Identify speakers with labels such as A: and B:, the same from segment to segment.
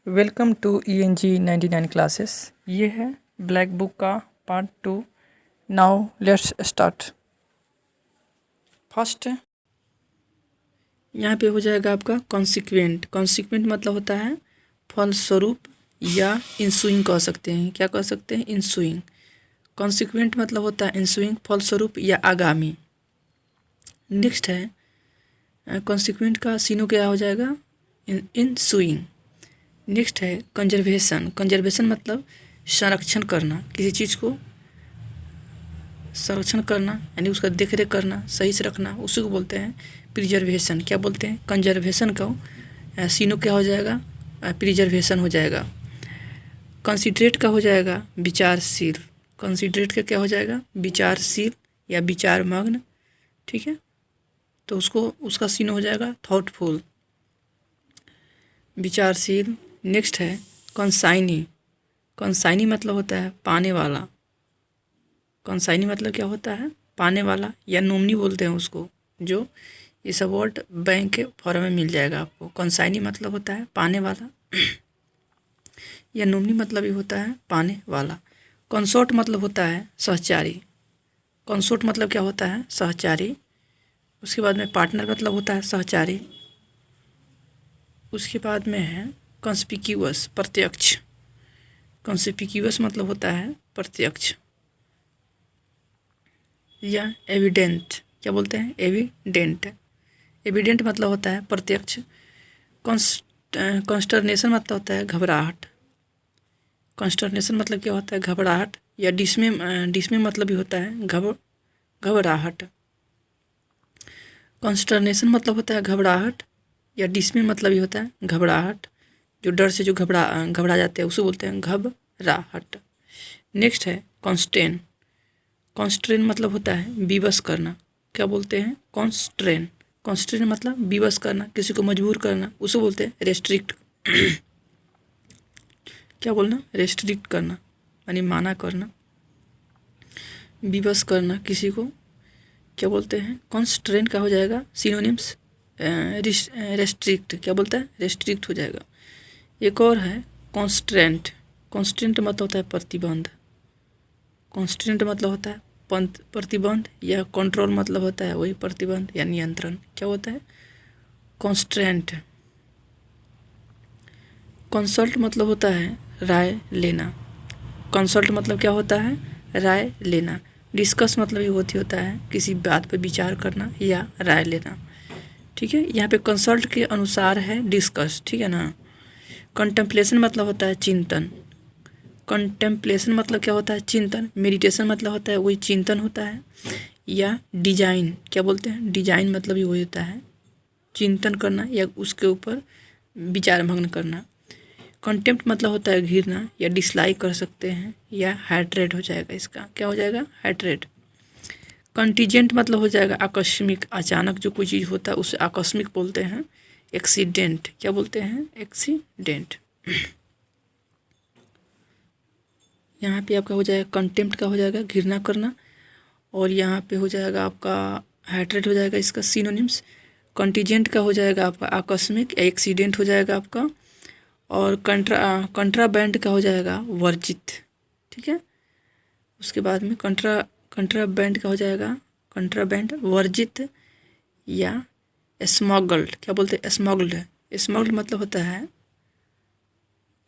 A: Welcome to ENG 99 classes. ये है black book का part 2। Now let's start. First यहाँ पे हो जाएगा आपका कॉन्सिक्वेंट। कॉन्सिक्वेंट मतलब होता है फलस्वरूप या इंसुइंग कह सकते हैं। क्या कह सकते हैं? इंसुइंग। कॉन्सिक्वेंट मतलब होता है इंसुइंग, फलस्वरूप या आगामी। नेक्स्ट है कॉन्सिक्वेंट का सीनो क्या हो जाएगा? इंसुइंग। नेक्स्ट है कंजर्वेशन। कंजर्वेशन मतलब संरक्षण करना, किसी चीज़ को संरक्षण करना यानी उसका देख रेख करना, सही से रखना, उसी को बोलते हैं प्रिजर्वेशन। क्या बोलते हैं? कंजर्वेशन का सीनो क्या हो जाएगा? प्रिजर्वेशन हो जाएगा। कंसिडरेट का हो जाएगा विचारशील। कंसिडरेट का क्या हो जाएगा? विचारशील या विचारमग्न। ठीक है, तो उसका सीनो हो जाएगा थॉटफुल, विचारशील। नेक्स्ट है कंसाइनी। कंसाइनी मतलब होता है पाने वाला। कंसाइनी मतलब क्या होता है? पाने वाला या नोमनी बोलते हैं उसको, जो ये सब वर्ड बैंक के फॉर्म में मिल जाएगा आपको। कंसाइनी मतलब होता है पाने वाला या नोमनी मतलब ही होता है पाने वाला। कंसोर्ट मतलब होता है सहचारी। कंसोर्ट मतलब क्या होता है? सहचारी। उसके बाद में पार्टनर मतलब होता है सहचारी। उसके बाद में है कंस्पिक्यूअस, प्रत्यक्ष। कंस्पिक्यूअस मतलब होता है प्रत्यक्ष या एविडेंट। क्या बोलते हैं? एविडेंट। एविडेंट मतलब होता है प्रत्यक्ष। कॉन्स्टर्नेशन मतलब होता है घबराहट। कॉन्स्टर्नेशन मतलब क्या होता है? घबराहट या डिस्मे। डिस्मे मतलब भी होता है घबराहट। कॉन्स्टर्नेशन मतलब होता है घबराहट या डिस्मे मतलब भी होता है घबराहट। जो डर से जो घबरा जाते हैं उसे बोलते हैं घबराहट। नेक्स्ट है कॉन्स्टेन। कॉन्स्ट्रेन मतलब होता है विवश करना। क्या बोलते हैं? कॉन्स्ट्रेन। कॉन्स्ट्रेन मतलब विवश करना, किसी को मजबूर करना, उसे बोलते हैं रेस्ट्रिक्ट। क्या बोलना? रेस्ट्रिक्ट करना यानी माना करना, विवश करना किसी को। क्या बोलते हैं? कॉन्स्ट्रेन का हो जाएगा सिनोनिम्स रेस्ट्रिक्ट। क्या बोलता है? रेस्ट्रिक्ट हो जाएगा। एक और है कॉन्स्ट्रेंट। कॉन्स्ट्रेंट मतलब होता है प्रतिबंध। कॉन्स्टेंट मतलब होता है प्रतिबंध या कंट्रोल मतलब होता है वही प्रतिबंध या नियंत्रण। क्या होता है? कॉन्स्ट्रेंट। कंसल्ट मतलब होता है राय लेना। कंसल्ट मतलब क्या होता है? राय लेना। डिस्कस मतलब ये होता है किसी बात पर विचार करना या राय लेना। ठीक है, यहाँ पे कंसल्ट के अनुसार है डिस्कस। ठीक है ना। कंटेम्पलेशन मतलब होता है चिंतन। कंटेम्पलेशन मतलब क्या होता है? चिंतन। मेडिटेशन मतलब होता है वही चिंतन होता है या डिजाइन। क्या बोलते हैं? डिजाइन मतलब ही वही होता है चिंतन करना या उसके ऊपर विचार मग्न करना। कंटेम्प्ट मतलब होता है घृणा या डिसलाइक कर सकते हैं या हैट्रेड हो जाएगा। इसका क्या हो जाएगा? हैट्रेड। कंटीजेंट मतलब हो जाएगा आकस्मिक, अचानक जो कोई चीज़ होता है उसे आकस्मिक बोलते हैं। एक्सीडेंट। क्या बोलते हैं? एक्सीडेंट। यहाँ पे आपका हो जाएगा कंटेम्प्ट का हो जाएगा घृणा करना, और यहाँ पे हो जाएगा आपका हैट्रेड हो जाएगा इसका सिनोनिम्स। कंटीजेंट का हो जाएगा आपका आकस्मिक या एक्सीडेंट हो जाएगा आपका, और कंट्राबैंड का हो जाएगा वर्जित। ठीक है, उसके बाद में कंट्राबैंड का हो जाएगा कंट्राबैंड वर्जित या स्मगल्ड। क्या बोलते हैं? स्मगल्ड। स्मगल्ड मतलब होता है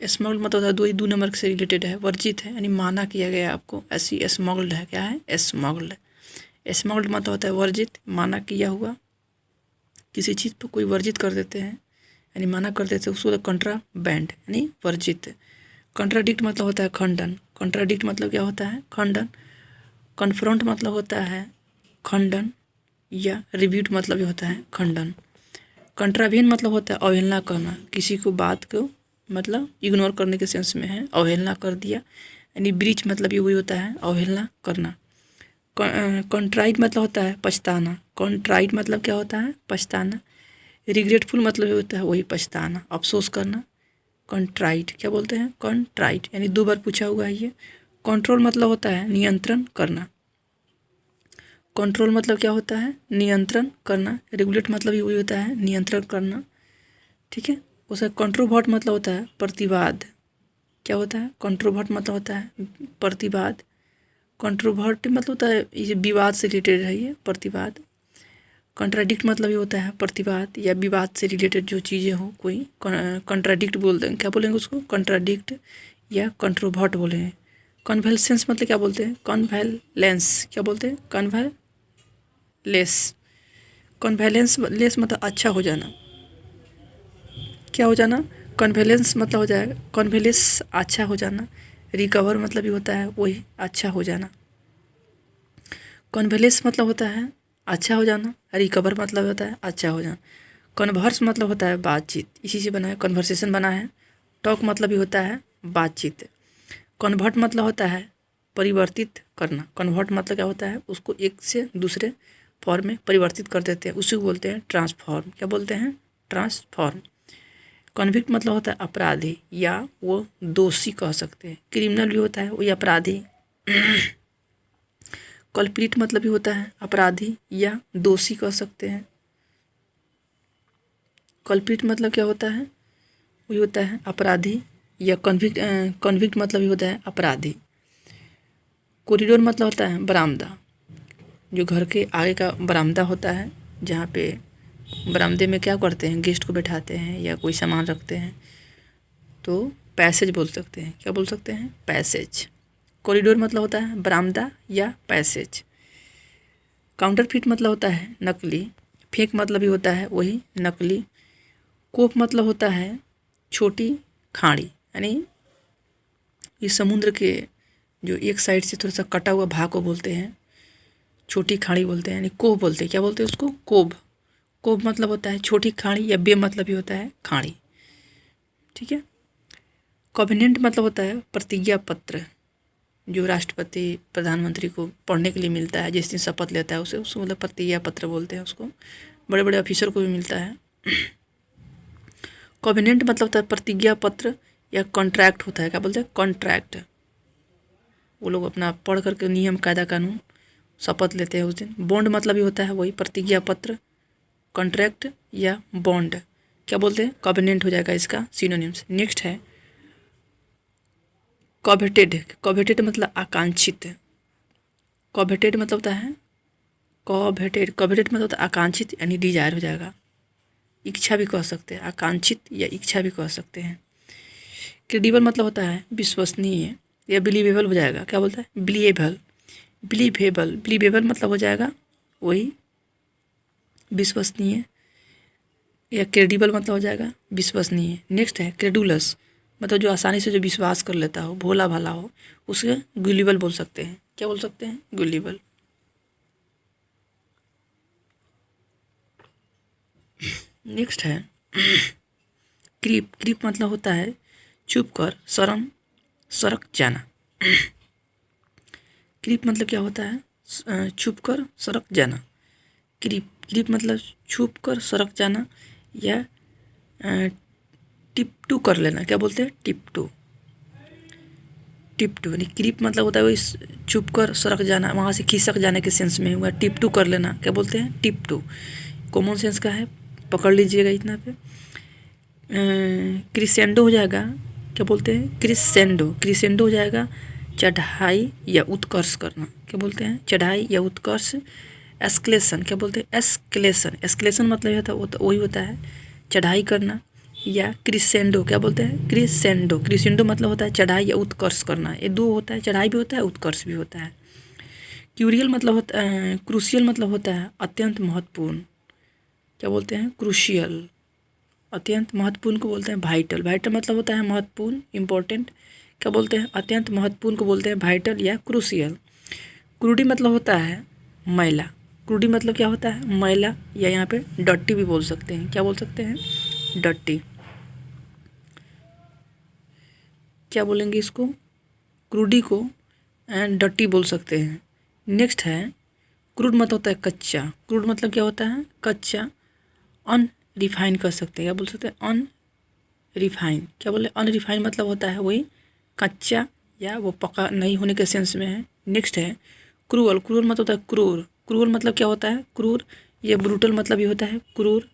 A: स्मगल्ड मतलब होता है दो नंबर से रिलेटेड है। वर्जित है यानी माना किया गया आपको, ऐसी स्मगल्ड है। क्या है? स्मगल्ड। स्मगल्ड मतलब होता है वर्जित, माना किया हुआ। किसी चीज़ पर कोई वर्जित कर देते हैं यानी माना कर देते हैं उसको कंट्राबैंड यानी वर्जित। कंट्राडिक्ट मतलब होता है खंडन। कंट्राडिक्ट मतलब क्या होता है? खंडन। कन्फ्रंट मतलब होता है खंडन या रिब्यूट मतलब भी होता है खंडन। कंट्रावेन मतलब होता है अवहेलना करना, किसी को बात को मतलब इग्नोर करने के सेंस में है, अवहेलना कर दिया यानी ब्रीच मतलब ये वही होता है अवहेलना करना। कंट्राइट मतलब होता है पछताना। कंट्राइट मतलब क्या होता है? पछताना। रिग्रेटफुल मतलब होता है वही पछताना, अफसोस करना। कंट्राइट। क्या बोलते हैं? कंट्राइट यानी 2 बार पूछा हुआ है ये। कंट्रोल मतलब होता है नियंत्रण करना। कंट्रोल मतलब क्या होता है? नियंत्रण करना। रेगुलेट मतलब भी वही होता है नियंत्रण करना। ठीक है, उसका कंट्रोवर्ट मतलब होता है प्रतिवाद। क्या होता है? कंट्रोवर्ट मतलब होता है प्रतिवाद। कंट्रोवर्ट मतलब होता है ये विवाद से रिलेटेड है, ये प्रतिवाद। कंट्राडिक्ट मतलब ये होता है प्रतिवाद या विवाद से रिलेटेड जो चीज़ें हो, कोई कंट्राडिक्ट बोलते हैं, क्या बोलेंगे उसको? कंट्राडिक्ट या कंट्रोवर्ट बोलेंगे। कन्वेलेंस मतलब क्या बोलते हैं? कन्वेलेंस क्या बोलते हैं? कन्वेलेंस। कन्वेलेंस लेस मतलब अच्छा हो जाना। क्या हो जाना? कन्वेलेंस मतलब हो जाएगा कन्वेलेंस अच्छा हो जाना। रिकवर मतलब भी होता है वही अच्छा हो जाना। कन्वेलेंस मतलब होता है अच्छा हो जाना, रिकवर मतलब होता है अच्छा हो जाना। कन्वर्स मतलब होता है बातचीत, इसी से बना है कन्वर्सेशन बना है। टॉक मतलब भी होता है बातचीत। कन्वर्ट मतलब होता है परिवर्तित करना। कन्वर्ट मतलब क्या होता है? उसको एक से दूसरे फॉर्म में परिवर्तित कर देते हैं, उसी को बोलते हैं ट्रांसफॉर्म। क्या बोलते हैं? ट्रांसफॉर्म। कन्विक्ट मतलब होता है अपराधी या वो दोषी कह सकते हैं। क्रिमिनल भी होता है वही अपराधी। कल्प्रिट मतलब भी होता है अपराधी या दोषी कह सकते हैं। कल्प्रिट मतलब क्या होता है? वही होता है अपराधी या कन्विक्ट मतलब भी होता है अपराधी। कॉरिडोर मतलब होता है बरामदा, जो घर के आगे का बरामदा होता है, जहाँ पे बरामदे में क्या करते हैं? गेस्ट को बैठाते हैं या कोई सामान रखते हैं, तो पैसेज बोल सकते हैं। क्या बोल सकते हैं? पैसेज। कॉरिडोर मतलब होता है बरामदा या पैसेज। काउंटरफिट मतलब होता है नकली। फेक मतलब भी होता है वही नकली। कोप मतलब होता है छोटी खाड़ी, यानी ये समुद्र के जो एक साइड से थोड़ा सा कटा हुआ भाग को बोलते हैं छोटी खाड़ी बोलते हैं, यानी कोव बोलते हैं। क्या बोलते हैं उसको? कोव। कोव मतलब होता है छोटी खाड़ी या बे मतलब भी होता है खाड़ी। ठीक है। कॉवेनेंट मतलब होता है प्रतिज्ञा पत्र, जो राष्ट्रपति प्रधानमंत्री को पढ़ने के लिए मिलता है, जिस दिन शपथ लेता है उसे, उसको मतलब प्रतिज्ञा पत्र बोलते हैं उसको। बड़े बड़े ऑफिसर को भी मिलता है। कॉवेनेंट मतलब होता है प्रतिज्ञा पत्र या कॉन्ट्रैक्ट होता है। क्या बोलते हैं? कॉन्ट्रैक्ट। वो लोग अपना पढ़ करके नियम कायदा कानून शपथ लेते हैं उस दिन। बॉन्ड मतलब भी होता है वही प्रतिज्ञा पत्र, कॉन्ट्रैक्ट या बॉन्ड। क्या बोलते हैं? कॉवेनेंट हो जाएगा इसका सिनोनिम्स। नेक्स्ट है कॉवेटेड। कॉवेटेड मतलब आकांक्षित। कॉवेटेड मतलब होता है कॉवेटेड मतलब होता है आकांक्षित, यानी डिजायर हो जाएगा। इच्छा भी कह सकते हैं, आकांक्षित या इच्छा भी कह सकते हैं। क्रेडिबल मतलब होता है विश्वसनीय या बिलीवेबल हो जाएगा। क्या बोलता है? बिलीवेबल। बिलीवेबल मतलब हो जाएगा वही विश्वसनीय, या क्रेडिबल मतलब हो जाएगा विश्वसनीय। नेक्स्ट है क्रेडुलस, मतलब जो आसानी से जो विश्वास कर लेता हो, भोला भाला हो, उसे गुलिबल बोल सकते हैं। क्या बोल सकते हैं? गुलिबल। नेक्स्ट है क्रीप। क्रीप मतलब होता है चुप कर सरक जाना। क्रीप मतलब क्या होता है? छुप कर सरक जाना। क्रीप मतलब छुप कर सरक जाना या टिप टू कर लेना। क्या बोलते हैं? टिप टू यानी क्रीप मतलब होता है वही छुप कर सरक जाना, वहाँ से खिसक जाने के सेंस में हुआ टिप टू कर लेना। क्या बोलते हैं? Tip to. कॉमन सेंस का है, पकड़ लीजिएगा इतना पे। क्रिसेंडो हो जाएगा। क्या बोलते हैं? क्रिसेंडो हो जाएगा चढ़ाई या उत्कर्ष करना। क्या बोलते हैं? चढ़ाई या उत्कर्ष। एस्केलेशन। क्या बोलते हैं? एस्केलेशन मतलब होता है वही होता है चढ़ाई करना। या क्रिसेंडो। क्या बोलते हैं? क्रिसेंडो मतलब होता है चढ़ाई या उत्कर्ष करना। ये दो होता है, चढ़ाई भी होता है उत्कर्ष भी होता है। क्रूशियल मतलब होता है अत्यंत महत्वपूर्ण। क्या बोलते हैं? क्रूशियल। अत्यंत महत्वपूर्ण को बोलते हैं वाइटल। वाइटल मतलब होता है महत्वपूर्ण, इम्पोर्टेंट। क्या बोलते हैं? अत्यंत महत्वपूर्ण को बोलते हैं वाइटल या क्रूशियल। क्रूडी मतलब होता है मैला। क्रूडी मतलब क्या होता है? मैला, या यहाँ पे डट्टी भी बोल सकते हैं। क्या बोल सकते हैं? डट्टी। क्या बोलेंगे इसको? क्रूडी को डट्टी बोल सकते हैं। नेक्स्ट है क्रूड मतलब होता है कच्चा। क्रूड मतलब क्या होता है? कच्चा। अनरिफाइन कर सकते हैं। क्या बोल सकते हैं? अनरिफाइन। क्या बोले? अनरिफाइन मतलब होता है वही कच्चा या वो पका नहीं होने के सेंस में है। नेक्स्ट है क्रूअल। क्रूअल मतलब होता है क्रूर। क्रूअल मतलब क्या होता है? क्रूर। ये ब्रूटल मतलब ये होता है क्रूर।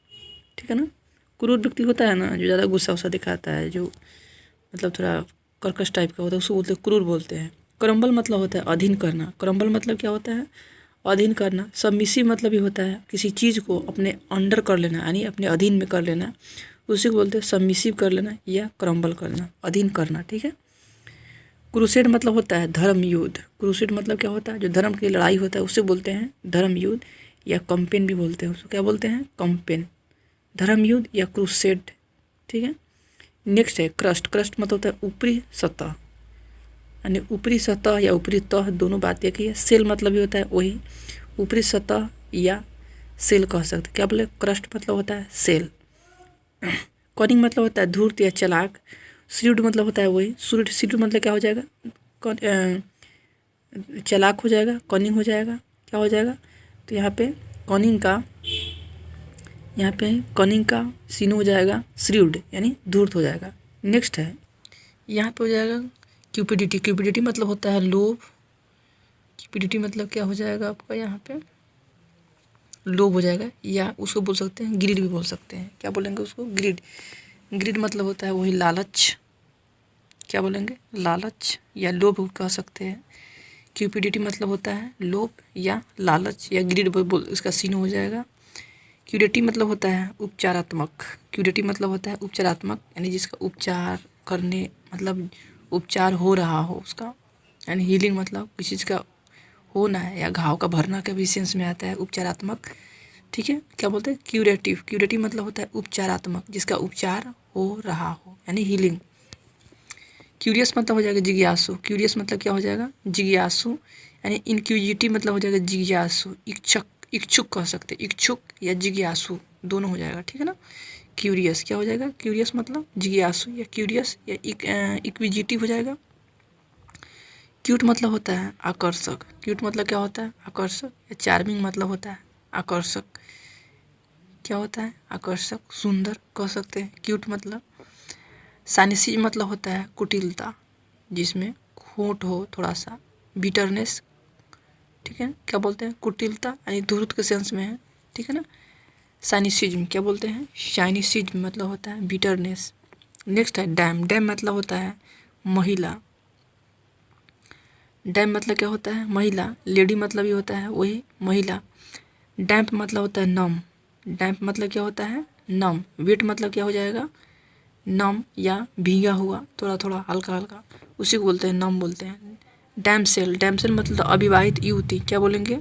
A: ठीक है ना? क्रूर व्यक्ति होता है ना, जो ज़्यादा गुस्सा वुस्सा दिखाता है, जो मतलब थोड़ा कर्कश टाइप का होता है, उसको बोलते हैं क्रूर बोलते हैं। क्रम्बल मतलब होता है अधीन करना। क्रम्बल मतलब क्या होता है? अधीन करना। सबमिसिव मतलब भी होता है किसी चीज़ को अपने अंडर कर लेना, यानी अपने अधीन में कर लेना, उसी को बोलते हैं सबमिसिव कर लेना या क्रम्बल करना, अधीन करना। ठीक है। क्रूसेड मतलब होता है धर्म युद्ध। क्रूसेड मतलब क्या होता है? जो धर्म की लड़ाई होता है उसे बोलते हैं धर्म युद्ध, या कंपेन भी बोलते हैं उसको। क्या बोलते हैं? कंपेन। धर्म युद्ध या क्रूसेड। ठीक है। नेक्स्ट है क्रस्ट। क्रस्ट मतलब होता है ऊपरी सतह, यानी ऊपरी सतह या ऊपरी तह, दोनों बात एक ही है। सेल मतलब भी होता है वही, ऊपरी सतह या सेल कह सकते। क्या बोले? क्रस्ट मतलब होता है सेल। कॉनिंग मतलब होता है धूर्त या चालाक। श्रीड मतलब होता है वही। श्रीड मतलब क्या हो जाएगा? चालाक हो जाएगा, कॉनिंग हो जाएगा, क्या हो जाएगा? तो यहाँ पे कॉनिंग का, यहाँ पे कॉनिंग का सीनो हो जाएगा श्रीड, यानी धूर्त हो जाएगा। नेक्स्ट है यहाँ पे हो जाएगा क्यूपिडिटी। क्यूपिडिटी मतलब होता है लोभ। क्यूपिडिटी मतलब क्या हो जाएगा आपका? यहाँ पे लोभ हो जाएगा, या उसको बोल सकते हैं ग्रीड भी बोल सकते हैं। क्या बोलेंगे उसको? ग्रीड। ग्रीड मतलब होता है वही लालच। क्या बोलेंगे? लालच या लोभ कह सकते हैं। क्यूपिडिटी मतलब होता है लोभ या लालच, या ग्रीड बोल, इसका सीन हो जाएगा। क्यूडिटी मतलब होता है उपचारात्मक। क्यूडिटी मतलब होता है उपचारात्मक, यानी जिसका उपचार करने, मतलब उपचार हो रहा हो उसका, यानी हीलिंग, मतलब किसी चीज़ का होना है या घाव का भरना का भी सेंस में आता है उपचारात्मक। ठीक है। क्या बोलते हैं? क्यूरेटिव। क्यूरेटिव मतलब होता है उपचारात्मक, जिसका उपचार हो रहा हो, यानी हीलिंग। क्यूरियस मतलब हो जाएगा जिज्ञासु। क्यूरियस मतलब क्या हो जाएगा? जिज्ञासु, यानी इनक्यूजिटिव मतलब हो जाएगा जिज्ञासु, इच्छुक। इच्छुक कह सकते हैं, इच्छुक या जिज्ञासु दोनों हो जाएगा। ठीक है ना। क्यूरियस क्या हो जाएगा? क्यूरियस मतलब जिज्ञासु या क्यूरियस या इक्विजिटिव हो जाएगा। क्यूट मतलब होता है आकर्षक। क्यूट मतलब क्या होता है? आकर्षक। या चार्मिंग मतलब होता है आकर्षक। क्या होता है? आकर्षक, सुंदर कह सकते हैं क्यूट मतलब। साइनिसिज मतलब होता है कुटिलता, जिसमें खोट हो थोड़ा सा, बिटरनेस। ठीक है। क्या बोलते हैं? कुटिलता, यानी धूर्त के सेंस में है। ठीक है ना। साइनिसिज्म क्या बोलते हैं? साइनिसिज्म मतलब होता है बिटरनेस। नेक्स्ट है डैम। डैम मतलब होता है महिला। डैम मतलब क्या होता है? महिला। लेडी मतलब ये होता है वही महिला। डैम्प मतलब होता है नम। डैम्प मतलब क्या होता है? नम। वेट मतलब क्या हो जाएगा? नम या भीगा हुआ, थोड़ा थोड़ा हल्का हल्का, उसी को बोलते हैं नम बोलते हैं। डैमसेल। डैमसेल मतलब अविवाहित युवती। क्या बोलेंगे?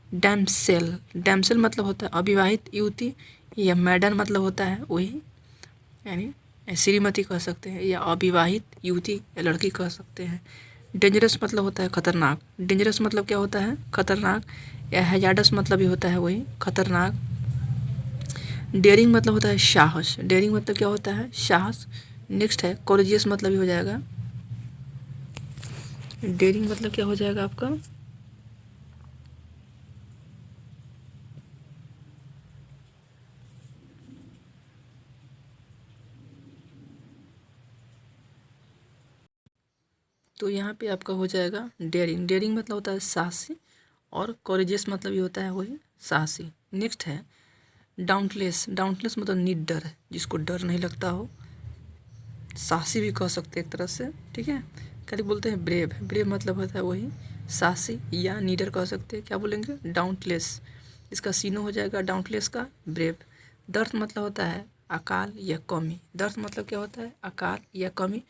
A: डैमसेल। डैमसेल मतलब होता है अविवाहित युवती, या मैडन मतलब होता है वही, यानी श्रीमती कह सकते हैं, या अविवाहित युवती या लड़की कह सकते हैं। डेंजरस मतलब होता है खतरनाक। डेंजरस मतलब क्या होता है? खतरनाक। या हैजार्डस मतलब भी होता है वही, खतरनाक। डेयरिंग मतलब होता है साहस। डेयरिंग मतलब क्या होता है? साहस। नेक्स्ट है कोरेजियस मतलब भी हो जाएगा। डेयरिंग मतलब क्या हो जाएगा आपका? तो यहाँ पे आपका हो जाएगा डेयरिंग। डेयरिंग मतलब होता है साहसी, और कोरेजियस मतलब ये होता है वही साहसी। नेक्स्ट है डाउंटलेस। डाउंटलेस मतलब निडर, जिसको डर नहीं लगता हो, साहसी भी कह सकते हैं एक तरह से। ठीक है। खाली बोलते हैं ब्रेव। ब्रेव मतलब होता है वही साहसी या नीडर कह सकते हैं। क्या बोलेंगे? डाउंटलेस। इसका सीनो हो जाएगा डाउंटलेस का ब्रेव। दर्द मतलब होता है अकाल या कमी। दर्द मतलब क्या होता है? अकाल या कमी।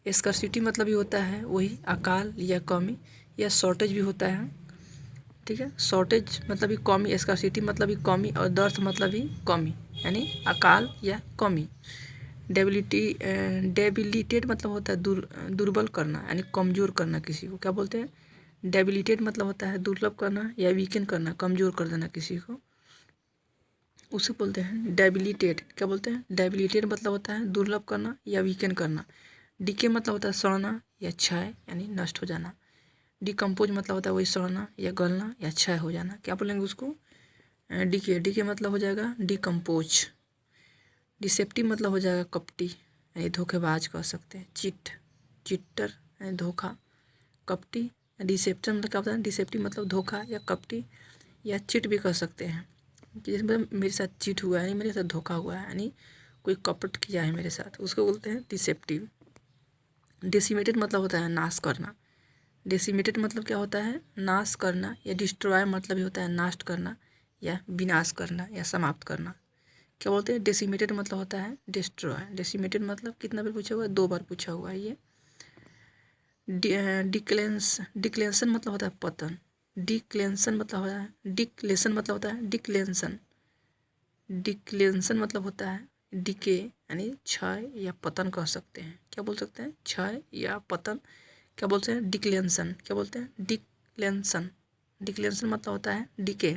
A: स्कर्सिटी मतलब भी होता है वही अकाल या कमी, या शॉर्टेज भी होता है। ठीक है। शॉर्टेज मतलब भी कमी, स्कर्सिटी मतलब भी कमी, और दर्द मतलब भी कमी, यानी अकाल या कमी। डेबिलिटेट मतलब होता है दुर्बल करना, यानी कमज़ोर करना किसी को। क्या बोलते हैं? डेबिलिटेट मतलब होता है दुर्लभ करना या वीकन करना, कमज़ोर कर देना किसी को, उसे बोलते हैं डेबिलिटेट। क्या बोलते हैं? डेबिलिटेट मतलब होता है दुर्लभ करना या वीकन करना। डीके मतलब होता है सड़ना या क्षय, यानी नष्ट हो जाना। डिकम्पोज मतलब होता है वही सड़ना या गलना या क्षय हो जाना। क्या बोलेंगे उसको? डीके। डीके मतलब हो जाएगा डिकम्पोज। डिसेप्टिव मतलब हो जाएगा कपटी, यानी धोखेबाज कह सकते हैं। चीटर यानी धोखा। कपटी। डिसेप्शन मतलब क्या होता है? डिसेप्टिव मतलब धोखा या कपटी, या चिट भी कह सकते हैं, कि जिसमें मेरे साथ चीट हुआ है, यानी मेरे साथ धोखा हुआ है, यानी कोई कपट किया है मेरे साथ, उसको बोलते हैं डिसेप्टिव। डेसिमेटेड मतलब होता है नाश करना। डेसिमेटेड मतलब क्या होता है? नाश करना। या डिस्ट्रॉय मतलब ये होता है नाश करना या विनाश करना या समाप्त करना। क्या बोलते हैं? डेसिमेटेड मतलब होता है डिस्ट्रॉय। डेसिमेटेड मतलब कितना बार पूछा हुआ है? 2 बार पूछा हुआ है ये। डिक्लेंसन मतलब होता है पतन। डिक्लेंसन मतलब होता है डिक्लेशन मतलब होता है डिक्लेंसन। डिक्लेंसन मतलब होता है डिके यानी क्षय या पतन कह सकते हैं। क्या बोल सकते हैं? क्षय या पतन। क्या बोलते हैं? डिक्लेंसन। क्या बोलते हैं? डिक्लेंसन। डिक्लेंसन मतलब होता है डिके।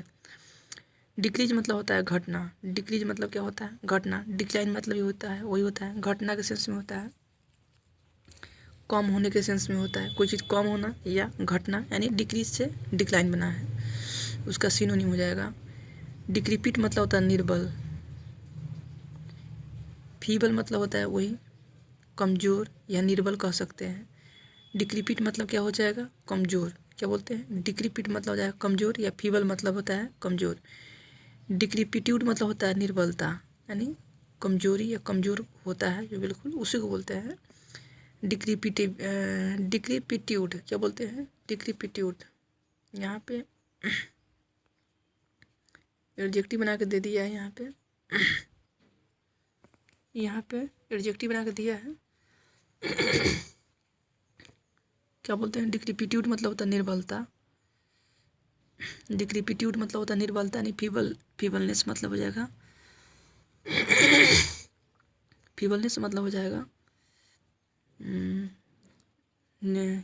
A: डिक्रीज मतलब होता है घटना। डिक्रीज मतलब क्या होता है? घटना। डिक्लाइन मतलब ये होता है, वही होता है घटना के सेंस में होता है, कम होने के सेंस में होता है। कोई चीज़ कम होना या घटना यानी डिक्रीज से डिक्लाइन बना है, उसका सिनोनिम हो जाएगा। डिक्रीपिट मतलब होता है निर्बल। फीबल मतलब होता है वही कमज़ोर या निर्बल कह सकते हैं। डिक्रीपिट मतलब क्या हो जाएगा? कमज़ोर। क्या बोलते हैं? डिक्रीपिट मतलब हो जाएगा कमज़ोर या फीबल मतलब होता है कमज़ोर। डिक्रीपिट्यूड मतलब होता है निर्बलता यानी कमजोरी या कमज़ोर होता है जो, बिल्कुल उसी को बोलते हैं डिक्रीपिट्यूड। क्या बोलते हैं? डिक्रीपिट्यूड। यहाँ पे एडजेक्टिव बना के दे दिया है। यहाँ पे एडजेक्टिव बना के दिया है। क्या बोलते हैं? डिक्रीपिट्यूड मतलब होता है निर्बलता। डिक्रीपिट्यूड मतलब होता है निर्बलता यानी फीबलनेस मतलब हो जाएगा फीबलनेस मतलब हो जाएगा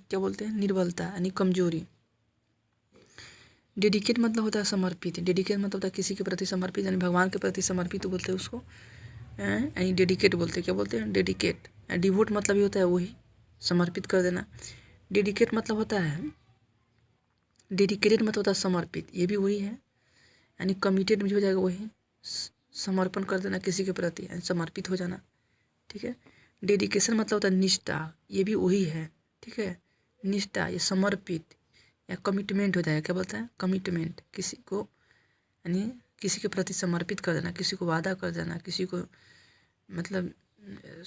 A: क्या बोलते हैं? निर्बलता यानी कमजोरी। डेडिकेट मतलब होता है समर्पित। डेडिकेट मतलब होता है किसी के प्रति समर्पित यानी भगवान के प्रति समर्पित बोलते हैं उसको, यानी डेडिकेट बोलते हैं। क्या बोलते हैं? डेडिकेट। डिवोट मतलब ये होता है वही समर्पित कर देना। डेडिकेट मतलब होता है डेडिकेटेड मतलब होता है समर्पित, ये भी वही है यानी कमिटेड भी हो जाएगा वही, समर्पण कर देना किसी के प्रति यानी समर्पित हो जाना। ठीक है। डेडिकेशन मतलब होता है निष्ठा, ये भी वही है। ठीक है। निष्ठा या समर्पित या कमिटमेंट हो जाएगा। क्या बोलते हैं? कमिटमेंट, किसी को यानी किसी के प्रति समर्पित कर देना, किसी को वादा कर देना, किसी को मतलब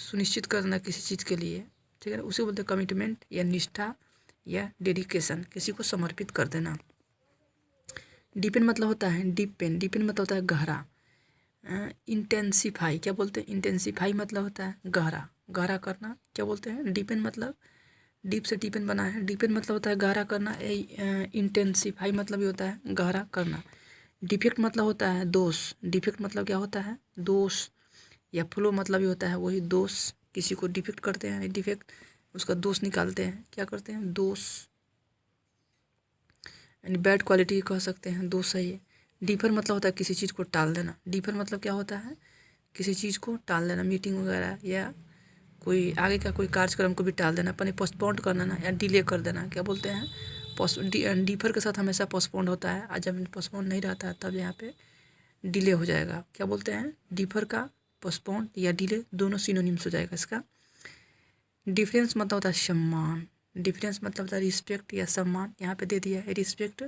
A: सुनिश्चित कर देना किसी चीज़ के लिए। ठीक है। उसे बोलते हैं कमिटमेंट या निष्ठा या डेडिकेशन, किसी को समर्पित कर देना। डिपेंड मतलब होता है डिपेंड। डिपेंड मतलब होता है गहरा। इंटेंसिफाई। क्या बोलते हैं? इंटेंसिफाई मतलब होता है गहरा, गहरा करना। क्या बोलते हैं? डिपेंड मतलब डीप से डिपेंड बना है। डिपेंड मतलब होता है गहरा करना। इंटेंसिफाई मतलब ये होता है गहरा करना। डिफेक्ट मतलब होता है दोष। डिफेक्ट मतलब क्या होता है? दोष। या फ्लो मतलब ये होता है वही दोष। किसी को डिफेक्ट करते हैं, डिफेक्ट उसका दोष निकालते हैं। क्या करते हैं? दोष यानी बैड क्वालिटी कह सकते हैं, दोष है ये। डिफर मतलब होता है किसी चीज़ को टाल देना। डिफर मतलब क्या होता है? किसी चीज़ को टाल देना, मीटिंग वगैरह या कोई आगे का कोई कार्यक्रम को भी टाल देना, अपने पोस्टपोन कर देना या डिले कर देना। क्या बोलते हैं? डिफर के साथ हमेशा पोस्टपोन होता है, आज जब पोस्टपोन नहीं रहता है तब यहाँ पे डिले हो जाएगा। क्या बोलते हैं? डिफर का पोस्टपोन या डिले दोनों सिनोनिम्स हो जाएगा इसका। डिफरेंस मतलब होता है सम्मान। डिफरेंस मतलब होता है रिस्पेक्ट या सम्मान, यहाँ पे दे दिया है रिस्पेक्ट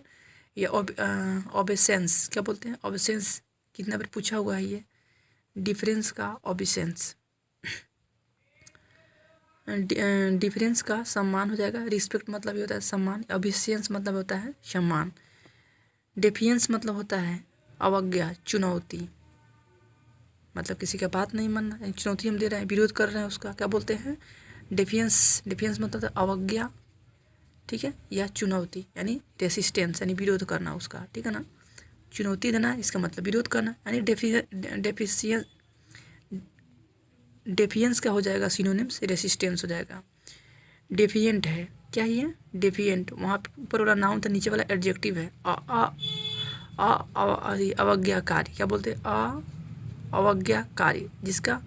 A: या ओबेसेंस। क्या बोलते हैं? ओबेसेंस कितना बार पूछा हुआ है ये, डिफरेंस का ओबेसेंस। डिफरेंस का सम्मान हो जाएगा। रिस्पेक्ट मतलब ये होता है सम्मान, ओबेसेंस मतलब होता है सम्मान। डेफियंस मतलब होता है अवज्ञा, चुनौती, मतलब किसी का बात नहीं मानना, चुनौती हम दे रहे हैं, विरोध कर रहे हैं उसका। क्या बोलते हैं? डेफियंस। डेफियंस मतलब होता है अवज्ञा, ठीक है, या चुनौती यानी रेसिस्टेंस यानी विरोध करना उसका। ठीक है ना। चुनौती देना इसका मतलब विरोध करना यानी डेफियंस का हो जाएगा सिनोनिम्स रेसिस्टेंस हो जाएगा। डेफिएंट है क्या ये? डेफिएंट वहाँ ऊपर वाला नाउन था, नीचे वाला एडजेक्टिव है। अवज्ञाकारी। क्या बोलते हैं? अवज्ञाकारी, जिसका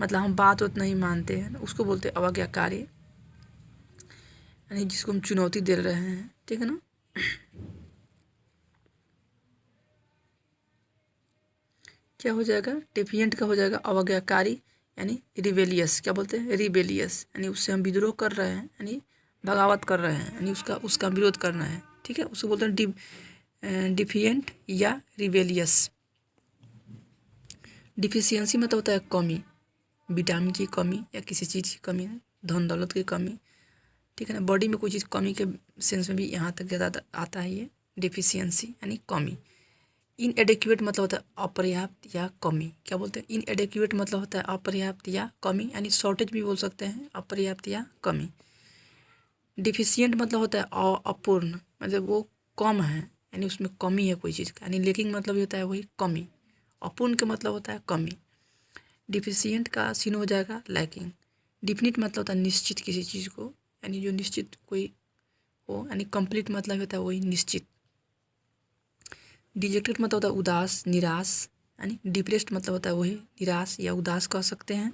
A: मतलब हम बात उत नहीं मानते हैं उसको बोलते हैं अवज्ञाकारी, यानी जिसको हम चुनौती दे रहे हैं। ठीक है ना। क्या हो जाएगा? डेफिएंट का हो जाएगा अवज्ञाकारी यानी रिबेलियस। क्या बोलते हैं? रिबेलियस यानी उससे हम विद्रोह कर रहे हैं यानी बगावत कर रहे हैं यानी उसका विरोध करना है। ठीक है। उसको बोलते हैं डिफिएंट या रिबेलियस। डिफिशियंसी मतलब होता है कमी। विटामिन की कमी या किसी चीज़ की कमी, धन दौलत की कमी, ठीक है ना। बॉडी में कोई चीज़ कमी के सेंस में भी यहाँ तक ज़्यादा आता है ये डिफिशियंसी यानी कमी। इनएडिक्वेट मतलब होता है अपर्याप्त या कमी। क्या बोलते हैं? इनएडिक्वेट मतलब होता है अपर्याप्त या कमी, यानी शॉर्टेज भी बोल सकते हैं, अपर्याप्त या कमी। डिफिशियंट मतलब होता है अपूर्ण, मतलब वो कम है, यानी उसमें कमी है कोई चीज़ का, यानी लेकिंग मतलब होता है वही कमी। अपूर्ण का मतलब होता है कमी। डिफिशियंट का सीन हो जाएगा लैकिंग। डिफिनिट मतलब होता है निश्चित किसी चीज़ को, यानी जो निश्चित कोई हो, यानी कंप्लीट मतलब होता है वही निश्चित। डिजेक्टेड मतलब होता है उदास, निराश, यानी डिप्रेस्ड मतलब होता है वही निराश या उदास कह सकते हैं।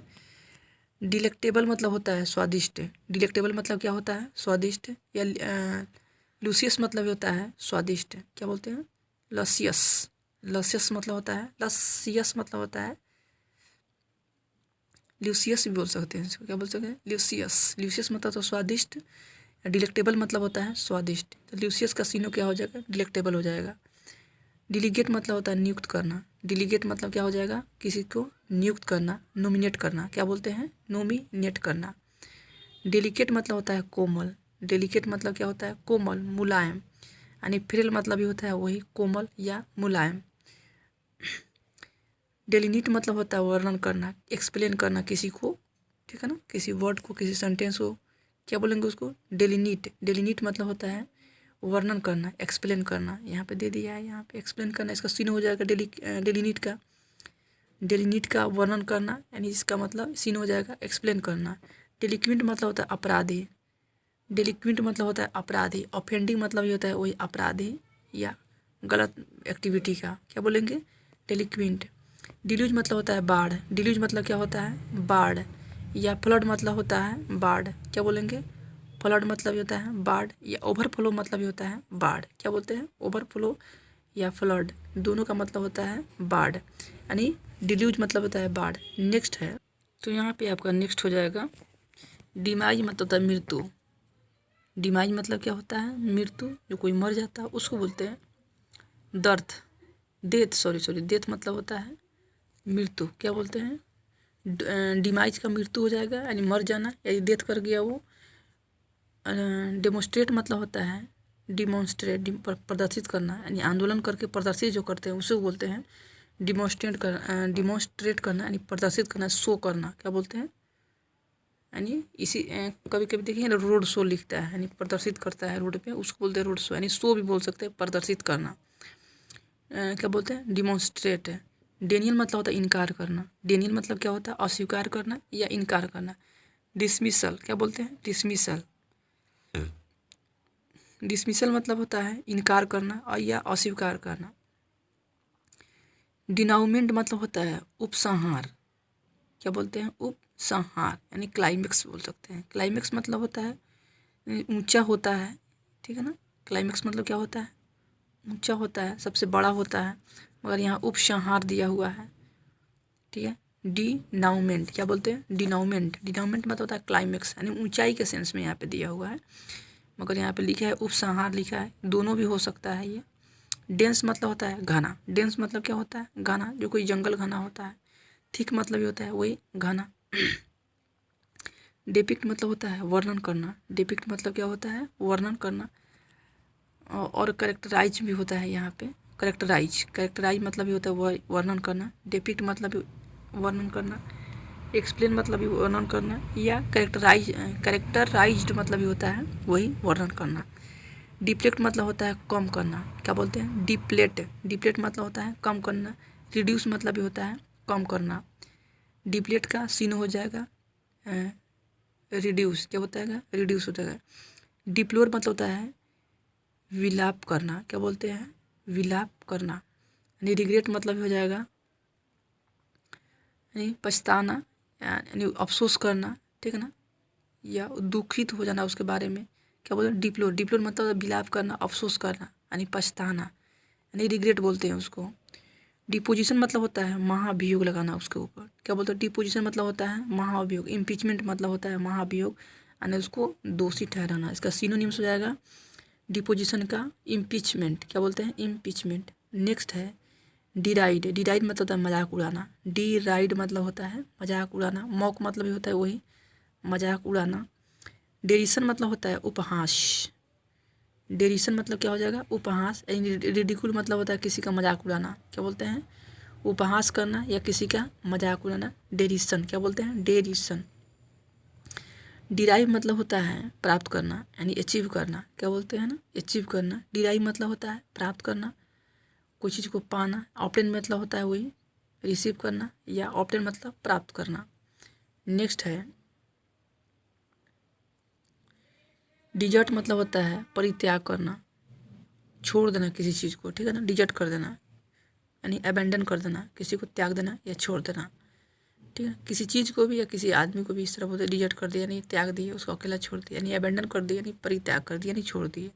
A: डिलेक्टेबल मतलब होता है स्वादिष्ट। डिलेक्टेबल मतलब क्या होता है? स्वादिष्ट। या लूसियस मतलब होता है स्वादिष्ट। क्या बोलते हैं? लसियस। लसियस मतलब होता है, लसियस मतलब होता है, ल्यूसियस भी बोल सकते हैं इसको। क्या बोल सकते हैं? ल्यूसियस। ल्यूसियस मतलब तो स्वादिष्ट। डिलेक्टेबल मतलब होता है स्वादिष्ट, तो ल्यूसियस का सीनो क्या हो जाएगा? डिलेक्टेबल हो जाएगा। डिलीगेट मतलब होता है नियुक्त करना। डिलीगेट मतलब क्या हो जाएगा? किसी को नियुक्त करना, नोमिनेट करना। क्या बोलते हैं? नोमिनेट करना। डेलिकेट मतलब होता है कोमल। डेलिकेट मतलब क्या होता है? कोमल, मुलायम, यानी फ्रेल मतलब भी होता है वही कोमल या मुलायम। डेलिनीट मतलब होता है वर्णन करना, एक्सप्लेन करना किसी को, ठीक है ना, किसी वर्ड को, किसी सेंटेंस को। क्या बोलेंगे उसको? डेलिनीट। डेलिनीट मतलब होता है वर्णन करना, एक्सप्लेन करना। यहाँ पे दे दिया है, यहाँ पे एक्सप्लेन करना, इसका सीन हो जाएगा डेलिनीट का। डेलिनीट का वर्णन करना, यानी इसका मतलब सीन हो जाएगा एक्सप्लेन करना। डेलिक्विंट मतलब होता है अपराधी। डेलिक्विंट मतलब होता है अपराधी। ऑफेंडिंग मतलब ये होता है वही अपराधी या गलत एक्टिविटी का। क्या बोलेंगे? डेलिक्विंट। डिल्यूज मतलब होता है बाढ़। डिल्यूज मतलब क्या होता है? बाढ़। या फ्लड मतलब होता है बाढ़। क्या बोलेंगे? फ्लड मतलब ये होता है बाढ़, या ओवरफ्लो मतलब ये होता है बाढ़। क्या बोलते हैं? ओवरफ्लो या फ्लड, दोनों का मतलब होता है बाढ़, यानी डिल्यूज मतलब होता है बाढ़। नेक्स्ट है, तो यहाँ पे आपका नेक्स्ट हो जाएगा डिमाइज मतलब होता है मृत्यु। डिमाइज मतलब क्या होता है? मृत्यु, जो कोई मर जाता है उसको बोलते हैं। दर्द, डेथ, सॉरी डेथ मतलब होता है मृत्यु। क्या बोलते हैं? डिमाइज का मृत्यु हो जाएगा, यानी मर जाना, यदि डेथ कर गया वो। डेमोस्ट्रेट मतलब होता है डिमॉन्स्ट्रेट, प्रदर्शित करना, यानी आंदोलन करके प्रदर्शित जो करते हैं उसे बोलते हैं डिमॉन्स्ट्रेट करना, यानी प्रदर्शित करना, शो करना। क्या बोलते हैं? यानी इसी कभी कभी देखिए रोड शो लिखता है, यानी प्रदर्शित करता है रोड पे, उसको बोलते हैं रोड शो, यानी शो भी बोल सकते हैं, प्रदर्शित करना। क्या बोलते हैं? डिमॉन्स्ट्रेट है। डेनियल मतलब होता है इनकार करना। डेनियल मतलब क्या होता है? अस्वीकार करना या इनकार करना। डिसमिसल, क्या बोलते हैं? डिसमिसल। डिसमिसल मतलब होता है इनकार करना और या अस्वीकार करना। डिनाउमेंट मतलब होता है उपसंहार। क्या बोलते हैं? उपसंहार, यानी क्लाइमेक्स बोल सकते हैं। क्लाइमेक्स मतलब होता है ऊंचा होता है, ठीक है ना। क्लाइमेक्स मतलब क्या होता है? ऊंचा होता है, सबसे बड़ा होता है, मगर यहाँ उपसंहार दिया हुआ है, ठीक है। डिनाउमेंट, क्या बोलते हैं? डिनाउमेंट। डिनाउमेंट मतलब होता है क्लाइमेक्स, यानी ऊंचाई के सेंस में यहाँ पे दिया हुआ है, मगर यहाँ पे लिखा है उपसंहार लिखा है, दोनों भी हो सकता है ये। डेंस मतलब होता है घना। डेंस मतलब क्या होता है? घना, जो कोई जंगल घना होता है। थिक मतलब ये होता है वही घना। डिपिक्ट मतलब होता है वर्णन करना। डिपिक्ट मतलब क्या होता है? वर्णन करना। और करेक्टराइज भी होता है यहाँ पे। करेक्टराइज, करेक्टराइज मतलब ये होता है वर्णन करना। डिपिक्ट मतलब वर्णन करना। एक्सप्लेन मतलब वर्णन करना, या करेक्टराइज्ड मतलब ये होता है वही वर्णन करना। डिप्लेट मतलब होता है कम करना। क्या बोलते हैं? डिप्लेट। डिप्लेट मतलब होता है कम करना। रिड्यूस मतलब भी होता है कम करना। डिप्लेट का सीन हो जाएगा रिड्यूस। क्या होता है? रिड्यूस होता है। डिप्लोर मतलब होता है विलाप करना। क्या बोलते हैं? विलाप करना। यानी रिग्रेट मतलब हो जाएगा यानी पछताना, यानी अफसोस करना, ठीक है ना, या दुखित हो जाना उसके बारे में। क्या बोलते हैं? डिप्लोर। डिप्लोर मतलब विलाप करना, अफसोस करना, यानी पछताना, यानी रिग्रेट बोलते हैं उसको। डिपोजिशन मतलब होता है महाभियोग लगाना उसके ऊपर। क्या बोलते हैं? डिपोजिशन मतलब होता है महाभियोग। इम्पीचमेंट मतलब होता है महाभियोग, यानी उसको दोषी ठहराना। इसका सिनोनिम्स हो जाएगा डिपोजिशन का इम्पीचमेंट। क्या बोलते हैं? इम्पीचमेंट। नेक्स्ट है डिराइड, डिराइड मतलब होता है मजाक उड़ाना, डिराइड मतलब होता है मजाक उड़ाना, मॉक मतलब भी होता है वही मजाक उड़ाना। डेरिशन मतलब होता है उपहास, डेरिशन मतलब क्या हो जाएगा उपहास। रिडिकुल मतलब होता है किसी का मजाक उड़ाना, क्या बोलते हैं उपहास करना या किसी का मजाक उड़ाना। डेरिशन क्या बोलते हैं डेरिशन। डिराइव मतलब होता है प्राप्त करना यानी अचीव करना, क्या बोलते हैं ना अचीव करना। डिराइव मतलब होता है प्राप्त करना कोई चीज़ को पाना। ऑब्टेन मतलब होता है वही रिसीव करना या ऑब्टेन मतलब प्राप्त करना। नेक्स्ट है डिजर्ट मतलब होता है परित्याग करना, छोड़ देना किसी चीज़ को, ठीक है ना, डिजर्ट कर देना यानी अबेंडन कर देना, किसी को त्याग देना या छोड़ देना, ठीक है। किसी चीज़ को भी या किसी आदमी को भी इस तरह बोलते हैं डिजर्ट कर दिया यानी त्याग दिए, उसको अकेला छोड़ दिया यानी अबेंडन कर दिया यानी परित्याग कर दिया यानी छोड़ दिए,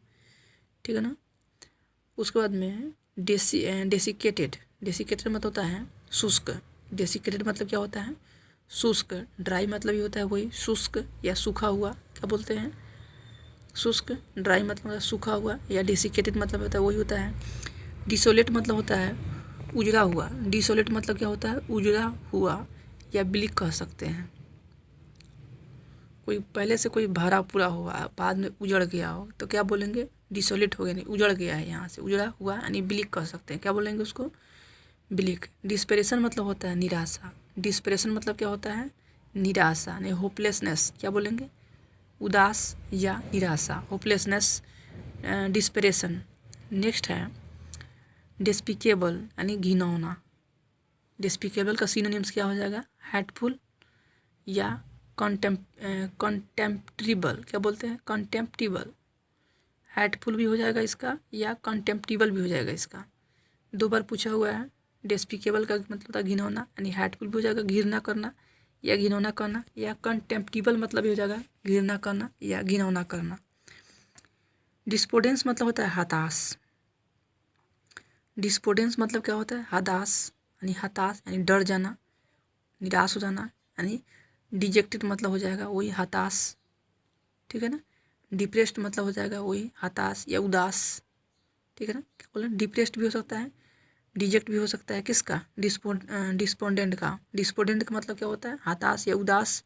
A: ठीक है ना। उसके बाद में डेसिकेटेड, डेसिकेटेड मतलब होता है शुष्क। डेसिकेटेड मतलब क्या होता है शुष्क। ड्राई मतलब ये होता है वही शुष्क या सूखा हुआ, क्या बोलते हैं शुष्क। ड्राई मतलब होता है सूखा हुआ या डेसिकेटेड मतलब होता है वही होता है। डिसोलेट मतलब होता है उजड़ा हुआ, डिसोलेट मतलब क्या होता है उजड़ा हुआ या ब्लिक कह सकते हैं। कोई पहले से कोई भरा पूरा हुआ बाद में उजड़ गया हो तो क्या बोलेंगे डिसोलेट हो गया, नहीं उजड़ गया है यहाँ से उजड़ा हुआ यानी ब्लिक कह सकते हैं, क्या बोलेंगे उसको ब्लिक। डिस्परेशन मतलब होता है निराशा, डिस्परेशन मतलब क्या होता है निराशा यानी होपलेसनेस, क्या बोलेंगे उदास या निराशा होपलेसनेस डिस्परेशन। नेक्स्ट है डिस्पिकेबल यानी घिनौना। डिस्पिकेबल का सिनोनिम्स क्या हो जाएगा हेटफुल या कंटेम्प्टिबल, क्या बोलते हैं कंटेम्प्टिबल। हेटफुल भी हो जाएगा इसका या कंटेम्प्टिबल भी हो जाएगा इसका, दो बार पूछा हुआ है। डिस्पिकेबल का मतलब होता है घिनौना यानी हेटफुल भी हो जाएगा घृणा करना या घिनौना करना, या कंटेम्प्टिबल मतलब भी हो जाएगा घृणा करना या घिनौना करना। डिस्पोडेंस मतलब होता है हताश, डिस्पोडेंस मतलब क्या होता है हताश यानी हताश यानी डर जाना निराश हो जाना यानी डिजेक्टेड मतलब हो जाएगा वही हताश, ठीक है ना। डिप्रेस्ड मतलब हो जाएगा वही हताश या उदास, ठीक है ना। क्या बोले डिप्रेस्ड भी हो सकता है डिजेक्ट भी हो सकता है किसका डिस्पोंडेंट का। डिस्पोंडेंट का मतलब क्या होता है हताश या उदास।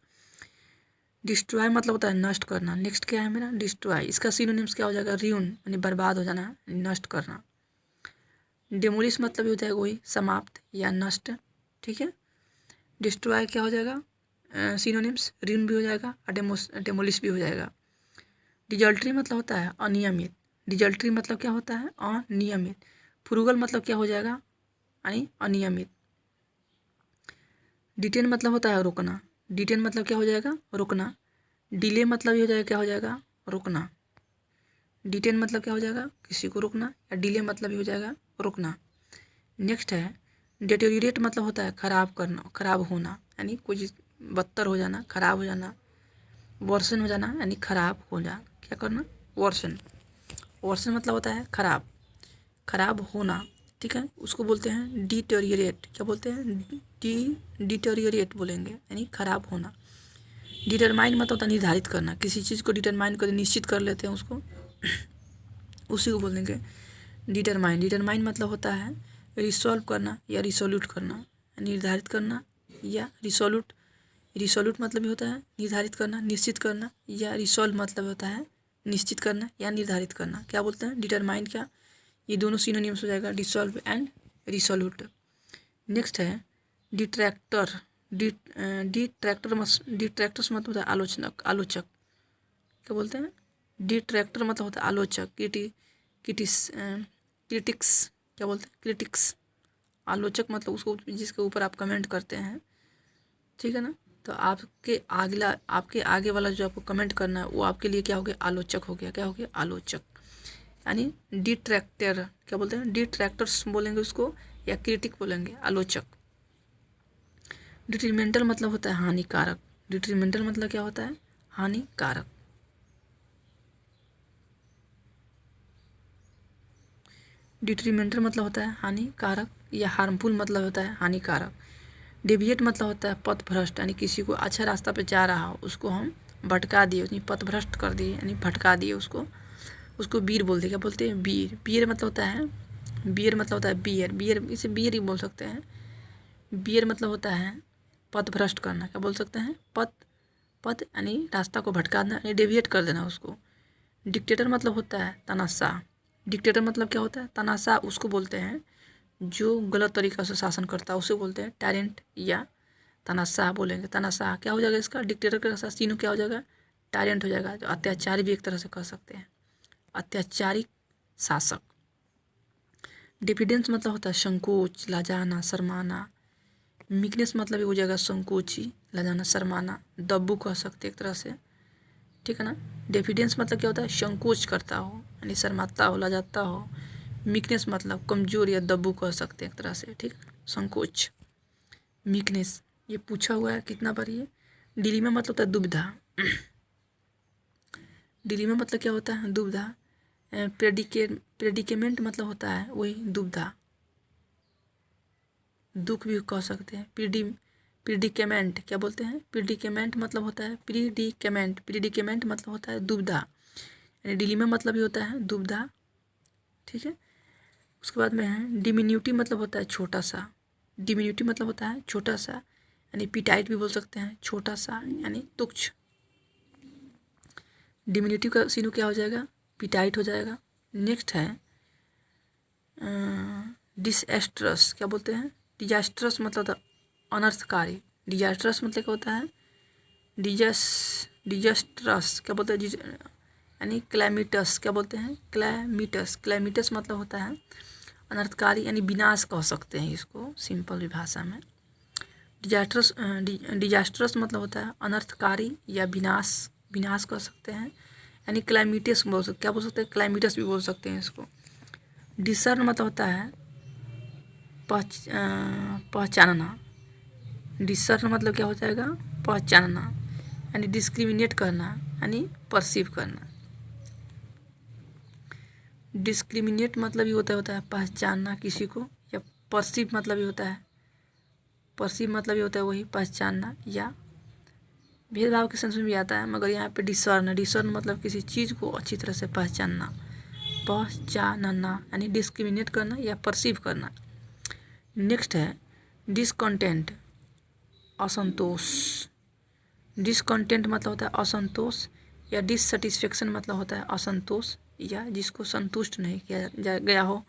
A: डिस्ट्रॉय मतलब होता है नष्ट करना। नेक्स्ट क्या है मेरा डिस्ट्रॉय, इसका सिनोनिम्स क्या हो जाएगा रियून यानी बर्बाद हो जाना नष्ट करना। डेमोलिश मतलब भी हो जाएगा वही समाप्त या नष्ट, ठीक है। डिस्ट्रॉय क्या हो जाएगा सिनोनिम्स रियून भी हो जाएगा और डेमोलिश भी हो जाएगा। डिजल्ट्री मतलब होता है अनियमित, डिजल्ट्री मतलब क्या होता है अनियमित। फ्रूगल मतलब क्या हो जाएगा यानी अनियमित। डिटेन मतलब होता है रोकना, डिटेन मतलब क्या हो जाएगा रोकना। डिले मतलब ये हो जाएगा क्या हो जाएगा रोकना। डिटेन मतलब क्या हो जाएगा किसी को रोकना या डिले मतलब ये हो जाएगा रोकना। नेक्स्ट है डेटेरियोरेट मतलब होता है खराब करना खराब होना यानी कोई चीज़ बदतर हो जाना खराब हो जाना। वर्सन हो जाना यानी खराब हो जाना, क्या करना वर्सन। वर्सन मतलब होता है खराब खराब होना, ठीक है। उसको बोलते हैं डिटेरियोरेट, क्या बोलते हैं डिटेरियोरेट बोलेंगे यानी खराब होना। डिटरमाइन मतलब होता है निर्धारित करना, किसी चीज़ को डिटरमाइन कर निश्चित कर लेते हैं उसको उसी को बोलेंगे डिटरमाइन। डिटरमाइन मतलब होता है रिसॉल्व करना या रिसोल्यूट करना, निर्धारित करना या रिसोल्यूट। रिसोल्यूट मतलब भी होता है निर्धारित करना निश्चित करना, या रिसॉल्व मतलब होता है निश्चित करना या निर्धारित करना, क्या बोलते हैं डिटरमाइन क्या, ये दोनों सिनोनिम्स हो जाएगा डिसॉल्व एंड रिसोल्यूट। नेक्स्ट है डिट्रैक्टर, डिट्रैक्टर्स मतलब होता है आलोचक आलोचक, क्या बोलते हैं डिट्रैक्टर मतलब होता है आलोचक। क्रिटिक्स क्या बोलते हैं क्रिटिक्स। आलोचक मतलब उसको जिसके ऊपर आप कमेंट करते हैं, ठीक है ना। तो आपके आगे वाला जो आपको कमेंट करना है वो आपके लिए क्या हो गया आलोचक हो गया, क्या हो गया आलोचक। यानी डिट्रैक्टर क्या बोलते हैं डिट्रैक्टर्स बोलेंगे उसको या क्रिटिक बोलेंगे आलोचक। डिट्रीमेंटल मतलब होता है हानिकारक, डिट्रीमेंटल मतलब क्या होता है हानिकारक। डिट्रीमेंटल मतलब होता है हानिकारक या हार्मफुल मतलब होता है हानिकारक। डेविएट मतलब होता है पथ भ्रष्ट यानी किसी को अच्छा रास्ता पे जा रहा हो उसको हम भटका दिए यानी पथ भ्रष्ट कर दिए यानी भटका दिए उसको वीर बोलते क्या बोलते हैं वीर। वीर मतलब होता है बियर मतलब होता है बियर, बियर इसे बियर ही बोल सकते हैं। बियर मतलब होता है पथ भ्रष्ट करना, क्या बोल सकते हैं, पथ यानी रास्ता को भटका देना यानी डेविएट कर देना उसको। डिक्टेटर मतलब होता है तानाशाह। डिक्टेटर मतलब क्या होता है, तानाशाह उसको बोलते हैं जो गलत तरीका से शासन करता है, उसे बोलते हैं टायरेंट या तानाशाह बोलेंगे। तानाशाह क्या हो जाएगा इसका, डिक्टेटर के साथ तीनों क्या हो जाएगा, टायरेंट हो जाएगा, जो अत्याचारी भी एक तरह से कह सकते हैं, अत्याचारी शासक। डिफिडेंस मतलब होता है संकोच, लाजाना, शर्माना। मीकनेस मतलब हो जाएगा संकोची, लाजाना, शर्माना, दब्बू कह सकते एक तरह से, ठीक है ना। डिफिडेंस मतलब क्या होता है, संकोच करता हो यानी शर्माता हो, लाजाता हो। मीकनेस मतलब कमजोर या दब्बू कह सकते हैं एक तरह से, ठीक है, संकोच, मीकनेस। ये पूछा हुआ है कितना बार ये। डिलीमा मतलब होता है दुविधा। डिलीमा मतलब क्या होता है, दुविधा। प्रेडिकेमेंट मतलब होता है वही दुविधा, दुख भी कह सकते हैं। प्रीडिकेमेंट क्या बोलते हैं, प्रीडिकेमेंट मतलब होता है प्रीडिकेमेंट, प्रीडिकेमेंट मतलब होता है दुविधा, यानी डिलीमा मतलब भी होता है दुविधा, ठीक है। उसके बाद में है डिमिन्यूटी मतलब होता है छोटा सा, डिमिन्यूटी मतलब होता है छोटा सा, यानी पिटाइट भी बोल सकते हैं, छोटा सा यानी तुच्छ। डिमिन्यूटी का सीनू क्या हो जाएगा, पिटाइट हो जाएगा। नेक्स्ट है डिसएस्ट्रस, क्या बोलते हैं, डिजास्ट्रस मतलब होता है अनर्थकारी। डिजास्ट्रस मतलब क्या होता है, डिजास्ट्रस क्या बोलते हैं, यानी क्लैमिटस, क्या बोलते हैं, क्लैमिटस। क्लैमिटस मतलब होता है अनर्थकारी यानी विनाश कह सकते हैं इसको सिंपल भाषा में। डिजास्ट्रस मतलब होता है अनर्थकारी या विनाश कह सकते हैं, यानी क्लाइमिटस बोल सकते, क्या बोल सकते हैं, क्लाइमिटस भी बोल सकते हैं इसको। डिसर्न मतलब होता है पहचानना। डिसर्न मतलब क्या हो जाएगा, पहचानना, यानी डिस्क्रिमिनेट करना यानी परसीव करना। डिस्क्रिमिनेट मतलब भी होता है पहचानना किसी को, या परसीव मतलब भी होता है, परसीव मतलब भी होता है वही पहचानना या भेदभाव के सेंस में भी आता है, मगर यहाँ पे डिसर्न, डिसर्न मतलब किसी चीज़ को अच्छी तरह से पहचानना, पहचानना यानी डिस्क्रिमिनेट करना या परसीव करना। नेक्स्ट है डिसकंटेंट, असंतोष। डिसकंटेंट मतलब होता है असंतोष, या डिससेटिस्फेक्शन मतलब होता है असंतोष या जिसको संतुष्ट नहीं किया गया हो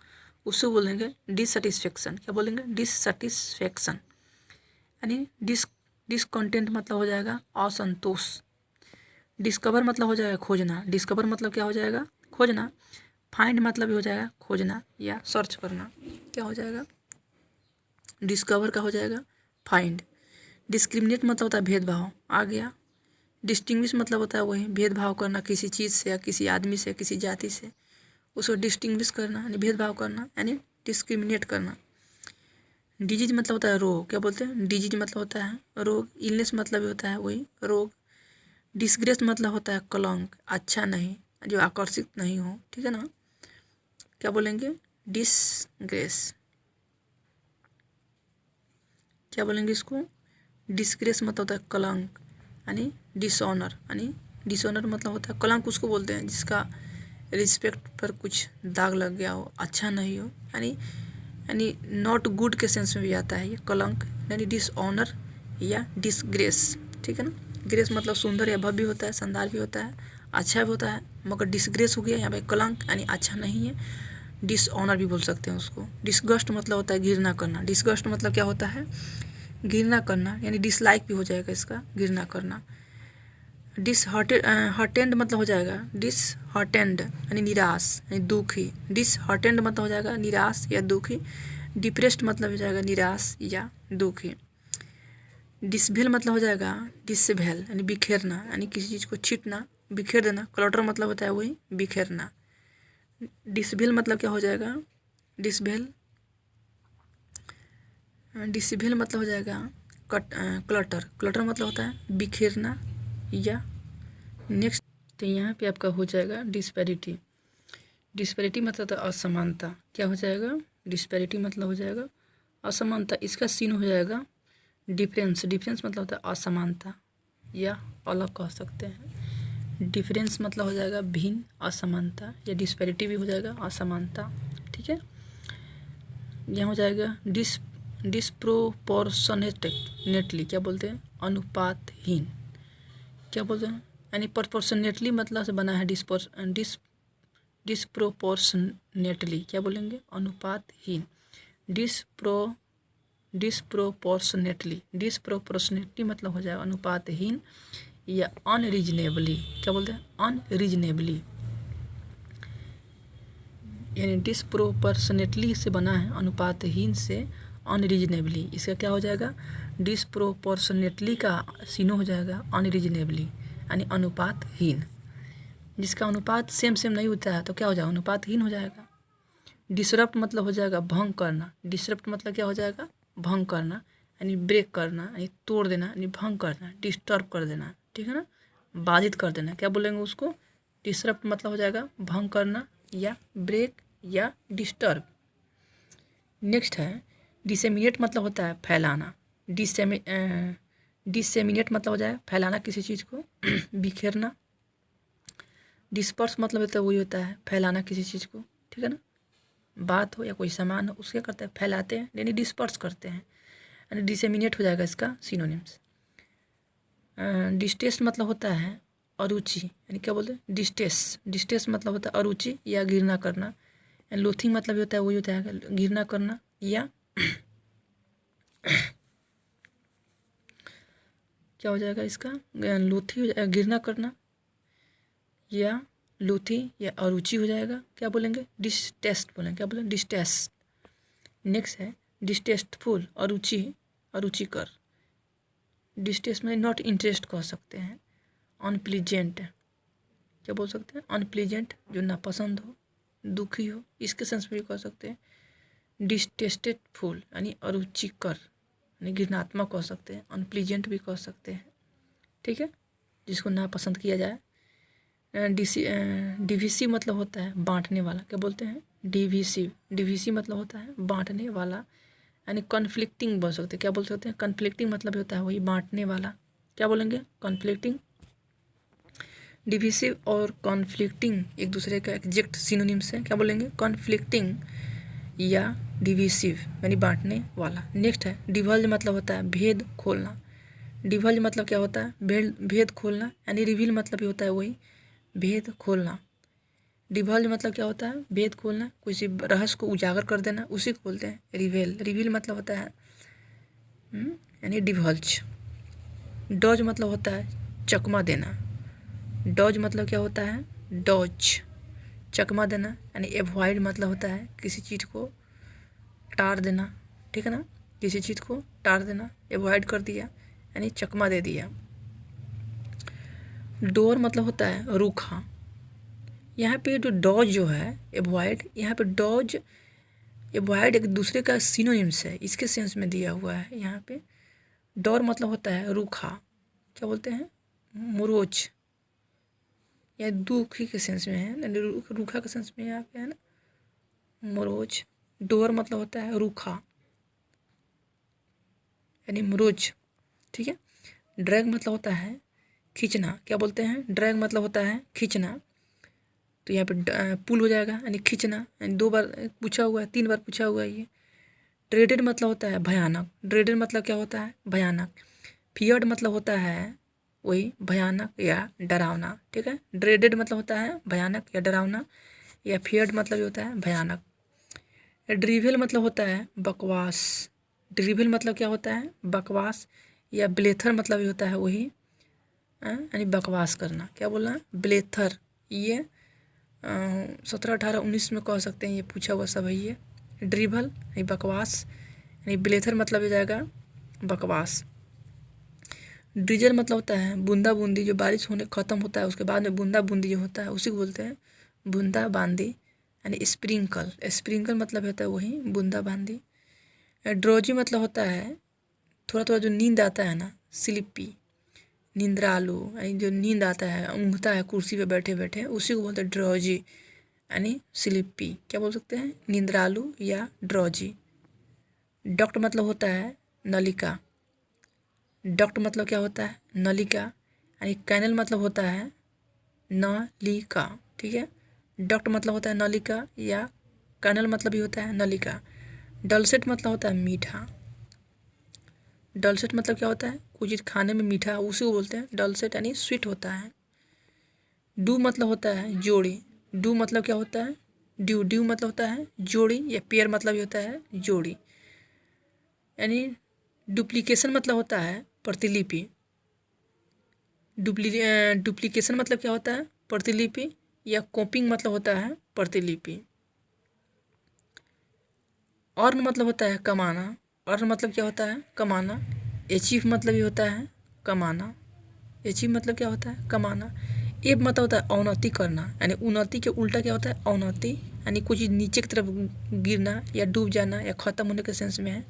A: उससे बोलेंगे डिससेटिस्फेक्शन, क्या बोलेंगे, डिससेटिस्फेक्शन, यानी डिसकंटेंट मतलब हो जाएगा असंतोष। डिस्कवर मतलब हो जाएगा खोजना, डिस्कवर मतलब क्या हो जाएगा, खोजना। फाइंड मतलब भी हो जाएगा खोजना या सर्च करना, क्या हो जाएगा, डिस्कवर का हो जाएगा फाइंड। डिस्क्रिमिनेट मतलब होता है भेदभाव, आ गया। डिस्टिंग्विश मतलब होता है वही भेदभाव करना किसी चीज़ से या किसी आदमी से, किसी जाति से, उसको डिस्टिंग्विश करना यानी भेदभाव करना यानी डिस्क्रिमिनेट करना। डिजीज मतलब होता है रोग, क्या बोलते हैं, डिजीज मतलब होता है रोग। इलनेस मतलब भी होता है वही रोग। डिसग्रेस मतलब होता है कलंक, अच्छा नहीं, जो आकर्षित नहीं हो, ठीक है ना, क्या बोलेंगे, डिसग्रेस, क्या बोलेंगे इसको, डिसग्रेस मतलब होता है कलंक यानी डिसऑनर, यानी डिसऑनर मतलब होता है कलंक उसको बोलते हैं जिसका रिस्पेक्ट पर कुछ दाग लग गया हो, अच्छा नहीं हो, यानी यानी नॉट गुड के सेंस में भी आता है ये कलंक, यानी डिसऑनर या डिसग्रेस, ठीक है ना। ग्रेस मतलब सुंदर या भव्य होता है, शानदार भी होता है, अच्छा भी होता है, मगर डिसग्रेस हो गया यहाँ पे कलंक यानी अच्छा नहीं है, डिसऑनर भी बोल सकते हैं उसको। डिसगस्ट मतलब होता है घृणा करना, डिसगस्ट मतलब क्या होता है, घृणा करना, यानी डिसलाइक भी हो जाएगा इसका, घृणा करना। हर्टेंड मतलब हो जाएगा डिसहर्टेंड यानी निराश यानी दुखी, डिसहर्टेंड मतलब हो जाएगा निराश या दुखी। डिप्रेस्ड मतलब हो जाएगा निराश या दुखी। डिसभेल मतलब हो जाएगा डिसभेल यानी बिखेरना, यानी किसी चीज़ को छीटना, बिखेर देना। क्लटर मतलब होता है वही बिखेरना। डिसभेल मतलब क्या हो जाएगा, डिसभेल, डिसभेल मतलब हो जाएगा क्लटर, क्लटर मतलब होता है बिखेरना या। नेक्स्ट तो यहाँ पे आपका हो जाएगा डिस्पैरिटी, डिस्पैरिटी मतलब होता है असमानता, क्या हो जाएगा, डिस्पैरिटी मतलब हो जाएगा असमानता। इसका सीन हो जाएगा डिफरेंस, डिफरेंस मतलब होता है असमानता या अलग कह सकते हैं। डिफरेंस मतलब हो जाएगा भिन्न, असमानता, या डिस्पैरिटी भी हो जाएगा असमानता, ठीक है। यहाँ हो जाएगा डिस्प्रोपोर्शनेटली, क्या बोलते हैं, अनुपातहीन। क्या बोलते हैं, यानी प्रोपोर्शनेटली मतलब से बना है डिस्प्रोपोर्शनेटली, क्या बोलेंगे, अनुपातहीन। डिस्प्रोपोर्शनेटली मतलब हो जाएगा अनुपातहीन या अनरीजनेबली, क्या बोलते हैं, अनरीजनेबली, यानी डिस्प्रोपोर्शनेटली से बना है, अनुपातहीन से अनरीजनेबली। इसका क्या हो जाएगा, डिस्प्रोपोर्शनेटली का सीनो हो जाएगा अनरीजनेबली, यानी अनुपातहीन। जिसका अनुपात सेम नहीं होता है तो क्या हो जाएगा, अनुपातहीन हो जाएगा। डिसरप्ट मतलब हो जाएगा भंग करना। डिसरप्ट मतलब क्या हो जाएगा, भंग करना, यानी ब्रेक करना, यानी तोड़ देना, यानी भंग करना, डिस्टर्ब कर देना, ठीक है ना, बाधित कर देना, क्या बोलेंगे उसको, डिसरप्ट मतलब हो जाएगा भंग करना या ब्रेक या डिस्टर्ब। नेक्स्ट है डिसेमिनेट मतलब होता है फैलाना। डिसेमिनेट मतलब हो जाए फैलाना किसी चीज़ को, बिखेरना। डिस्पर्स मतलब होता है वही होता है फैलाना किसी चीज़ को, ठीक है ना, बात हो या कोई सामान हो उसके करते हैं फैलाते हैं, यानी डिस्पर्स करते हैं, यानी डिसेमिनेट हो जाएगा इसका सिनोनिम्स। डिस्टेस्ट मतलब होता है अरुचि, यानी क्या बोलते हैं, डिस्टेस्ट मतलब होता है अरुचि या घृणा करना। लोथिंग मतलब होता है वही होता है घृणा करना या क्या हो जाएगा इसका, लोथी हो जाएगा, घृणा करना या लोथी या अरुचि हो जाएगा, क्या बोलेंगे, डिस्टेस्ट बोलेंगे, क्या बोलेंगे, डिस्टेस्ट। नेक्स्ट है डिस्टेस्टफुल, अरुचिकर। डिस्टेस्ट में नॉट इंटरेस्ट कह सकते हैं। अनप्लीजेंट, क्या बोल सकते हैं, अनप्लीजेंट जो नापसंद हो, दुखी हो, इसके सेंस में भी कह सकते हैं। डिस्टेस्टेडफुल यानी अरुचिकर, यानी घृणात्मक कह सकते हैं, अनप्लीजेंट भी कह सकते हैं, ठीक है, जिसको नापसंद किया जाए। डिविसिव मतलब होता है बांटने वाला, क्या बोलते हैं, डिविसिव मतलब होता है बांटने वाला, यानी कॉन्फ्लिक्टिंग बोल सकते हैं, क्या बोल सकते हैं, कॉन्फ्लिक्टिंग मतलब होता है वही बांटने वाला, क्या बोलेंगे, कॉन्फ्लिक्टिंग। डिविसिव और कॉन्फ्लिक्टिंग एक दूसरे का एग्जैक्ट सिनोनिम्स है, क्या बोलेंगे, कॉन्फ्लिक्टिंग या डिविसिव यानी बांटने वाला। नेक्स्ट है डिवल्ज मतलब होता है भेद खोलना। डिवल्ज मतलब क्या होता है, भेद खोलना, यानी रिवील मतलब भी होता है वही भेद खोलना। डिवल्ज मतलब क्या होता है, भेद खोलना, किसी रहस्य को उजागर कर देना, उसी को बोलते हैं रिवेल। रिवील मतलब होता है यानी डिवल्ज। डॉज मतलब होता है चकमा देना। डॉज मतलब क्या होता है, डॉज, चकमा देना, यानी एवॉइड मतलब होता है किसी चीज़ को टार देना, ठीक है ना, किसी चीज़ को टार देना, एवॉइड कर दिया, यानी चकमा दे दिया। डोर मतलब होता है रूखा। यहाँ पे जो डॉज जो है एवॉइड, यहाँ पे डॉज एवॉइड एक दूसरे का सिनोनिम्स है, इसके सेंस में दिया हुआ है यहाँ पे। डोर मतलब होता है रूखा, क्या बोलते हैं, मुरोज, या दुखी के सेंस में है, रूखा के सेंस में यहाँ पे है ना, मुरोज। डोर मतलब होता है रूखा यानी मुरोज, ठीक है। ड्रैग मतलब होता है खींचना, क्या बोलते हैं, ड्रैग मतलब होता है खींचना, तो यहाँ पे पुल हो जाएगा यानी खींचना, यानी 2 बार पूछा हुआ है, 3 बार पूछा हुआ है ये। ड्रेडेड मतलब होता है भयानक। ड्रेडेड मतलब क्या होता है, भयानक। फियर्ड मतलब होता है वही भयानक या डरावना, ठीक है। ड्रेडेड मतलब होता है भयानक या डरावना, या फियर्ड मतलब होता है भयानक। ड्रीवेल मतलब होता है बकवास। ड्रीवेल मतलब क्या होता है, बकवास, या ब्लेथर मतलब भी होता है वही यानी बकवास करना, क्या बोलना, ब्लेथर। ये 17, 18, 19 में कह सकते हैं, ये पूछा हुआ सब है ये। ड्रिबल यानी बकवास, यानी ब्लेथर मतलब हो जाएगा बकवास। ड्रिजल मतलब होता है बूंदा बूंदी, जो बारिश होने ख़त्म होता है उसके बाद में बूंदा बूंदी जो होता है उसी को बोलते हैं बूंदा बांदी, यानी स्प्रिंकल। स्प्रिंकल मतलब होता है वही बूंदा बांदी। ड्रोजी मतलब होता है थोड़ा थोड़ा जो नींद आता है ना, स्लीपी, नींद्रालु, यानी जो नींद आता है, ऊँघता है कुर्सी पे बैठे बैठे, उसी को बोलते हैं ड्रोजी यानी स्लीपी, क्या बोल सकते हैं, नींद्रालु या ड्रोजी। डक्ट मतलब होता है नलिका। डक्ट मतलब क्या होता है, नलिका, यानी कैनल मतलब होता है नलिका, ठीक है। डक्ट मतलब होता है नलिका या कैनल मतलब भी होता है नलिका। डलसेट मतलब होता है मीठा। डलसेट मतलब क्या होता है, कोई चीज़ खाने में मीठा, उसी को बोलते हैं डलसेट, यानी स्वीट होता है। डू मतलब होता है जोड़ी। डू मतलब क्या होता है, ड्यू मतलब होता है जोड़ी, या पेयर मतलब ही होता है जोड़ी। यानी डुप्लीकेशन मतलब होता है प्रतिलिपि। डुप्लीकेशन मतलब क्या होता है, प्रतिलिपि, या कॉपिंग मतलब होता है प्रतिलिपि। अर्न मतलब होता है कमाना। अर्न मतलब क्या होता है, कमाना। अचीव मतलब ये होता है कमाना। अचीव मतलब क्या होता है, कमाना। एब मतलब होता है अवनति करना, यानी उन्नति के उल्टा क्या होता है, अवनति, यानी कुछ चीज़ नीचे की तरफ गिरना या डूब जाना या ख़त्म होने के सेंस में है।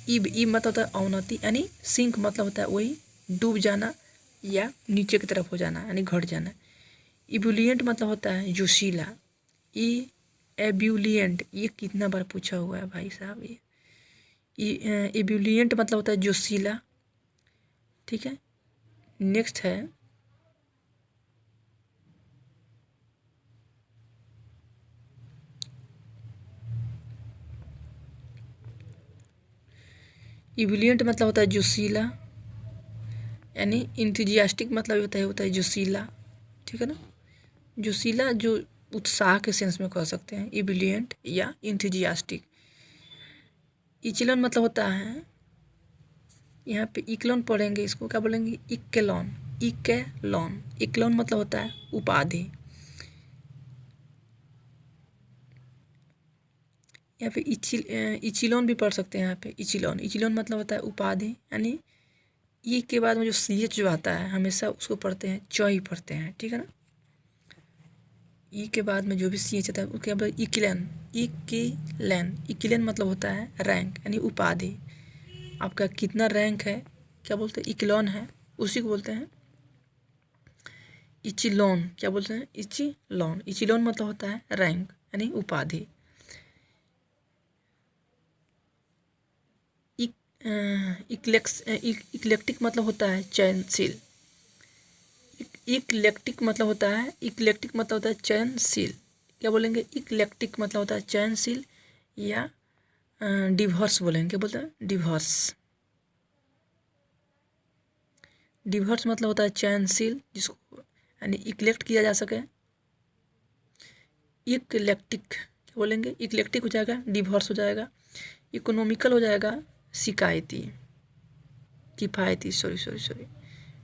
A: ईब मतलब होता है अवनति, यानी सिंक मतलब होता है वही डूब जाना या नीचे की तरफ हो जाना, यानी घट जाना। इबुलियंट मतलब होता है जोशीला। ई एब्यूलियंट, ये कितना बार पूछा हुआ है भाई साहब ये। एब्यूलियंट मतलब होता है जोशीला। ठीक है, नेक्स्ट है इबुलियंट मतलब होता है जोशीला, यानी इंथुजियास्टिक मतलब होता है जोशीला। ठीक है ना, जोशीला जो उत्साह के सेंस में कह सकते हैं, इबुलियंट या इंथुजियास्टिक। इचलन मतलब होता है, यहाँ पे इक्लोन पढ़ेंगे, इसको क्या बोलेंगे, इक्केलॉन। इक्केलॉन, इक्लोन मतलब होता है उपाधि। यहाँ पे इचिलोन भी पढ़ सकते हैं। यहाँ पे इचिलोन, इचिलोन मतलब होता है उपाधि, यानी ई के बाद में जो सी एच जो आता है हमेशा उसको पढ़ते हैं च ही पढ़ते हैं। ठीक है ना, ई के बाद में जो भी सी एच आता है उसके बाद इक्लेन। इक्लेन, इक्लेन मतलब होता है रैंक, यानी उपाधि। आपका कितना रैंक है, क्या बोलते हैं, इक्लोन है, उसी को बोलते हैं इचिलोन। क्या बोलते हैं, इचिलोन। इचिलोन मतलब होता है रैंक, यानी उपाधि। इक्लेक्टिक मतलब होता है चयनशील। इक्लेक्टिक मतलब होता है, इक्लेक्टिक मतलब होता है चयनशील। क्या बोलेंगे, इक्लेक्टिक मतलब होता है चयनशील, या डिवर्स बोलेंगे। क्या बोलते हैं, डिवर्स। डिवर्स मतलब होता है चयनशील, जिसको यानी इक्लेक्ट किया जा सके। इक्लेक्टिक क्या बोलेंगे, इक्लेक्टिक हो जाएगा, डिवर्स हो जाएगा, इकोनॉमिकल हो जाएगा, शिकायती, किफ़ायती, सॉरी,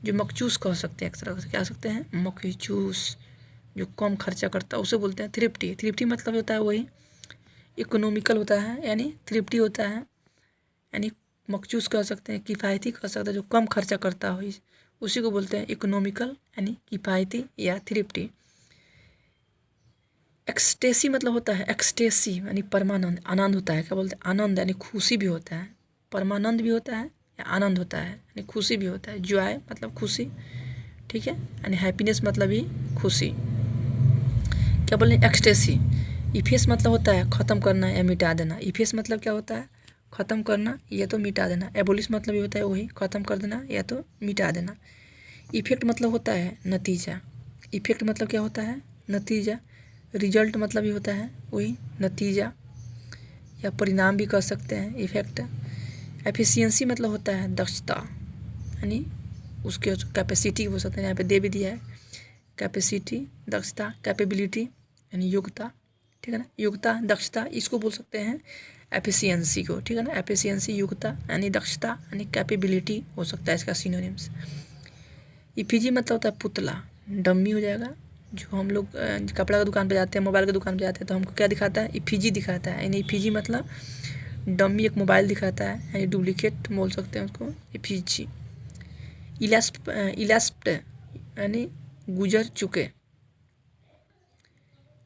A: जो मकचूस कह सकते हैं, एक तरह से क्या सकते हैं, मकचूस, जो कम खर्चा करता है उसे बोलते हैं थ्रिफ्टी। थ्रिफ्टी मतलब होता है वही इकोनॉमिकल होता है, यानी थ्रिफ्टी होता है, यानी मकचूस कह सकते हैं, किफ़ायती कह सकते हैं, जो कम खर्चा करता हो उसी को बोलते हैं इकोनॉमिकल, यानी किफ़ायती या थ्रिफ्टी। एक्सटेसी मतलब होता है, एक्सटेसी यानी परमानंद, आनंद होता है। क्या बोलते हैं, आनंद, यानी खुशी भी होता है। परमानंद भी होता है या आनंद होता है, यानी खुशी भी होता है। जॉय मतलब खुशी, ठीक है, यानी हैप्पीनेस मतलब ही खुशी। क्या बोले, एक्सटेसी। इफेस मतलब होता है ख़त्म करना या मिटा देना। इफेस मतलब क्या होता है, ख़त्म करना या तो मिटा देना। एबोलिश मतलब ये होता है वही ख़त्म कर देना या तो मिटा देना। इफेक्ट मतलब होता है नतीजा। इफेक्ट मतलब क्या होता है, नतीजा। रिजल्ट मतलब ये होता है वही नतीजा या परिणाम भी कह सकते हैं, इफेक्ट। एफिशिएंसी मतलब होता है दक्षता, यानी उसके कैपेसिटी हो सकते हैं, यहाँ पे दे भी दिया है कैपेसिटी, दक्षता, कैपेबिलिटी, यानी योग्यता। ठीक है ना, योग्यता, दक्षता, इसको बोल सकते हैं एफिशिएंसी को। ठीक है ना, एफिशिएंसी, योग्यता यानी दक्षता, यानी कैपेबिलिटी हो सकता है इसका सिनोनिम्स। इफिजी मतलब होता है पुतला, डम्मी हो जाएगा। जो हम लोग कपड़ा की दुकान पे जाते हैं, मोबाइल की दुकान पे जाते हैं, तो हमको क्या दिखाता है, इफिजी दिखाता है, यानी इफिजी मतलब डम्मी एक मोबाइल दिखाता है, यानी डुप्लीकेट बोल सकते हैं उसको, इफिजी। इलास्प्ड यानी गुजर चुके।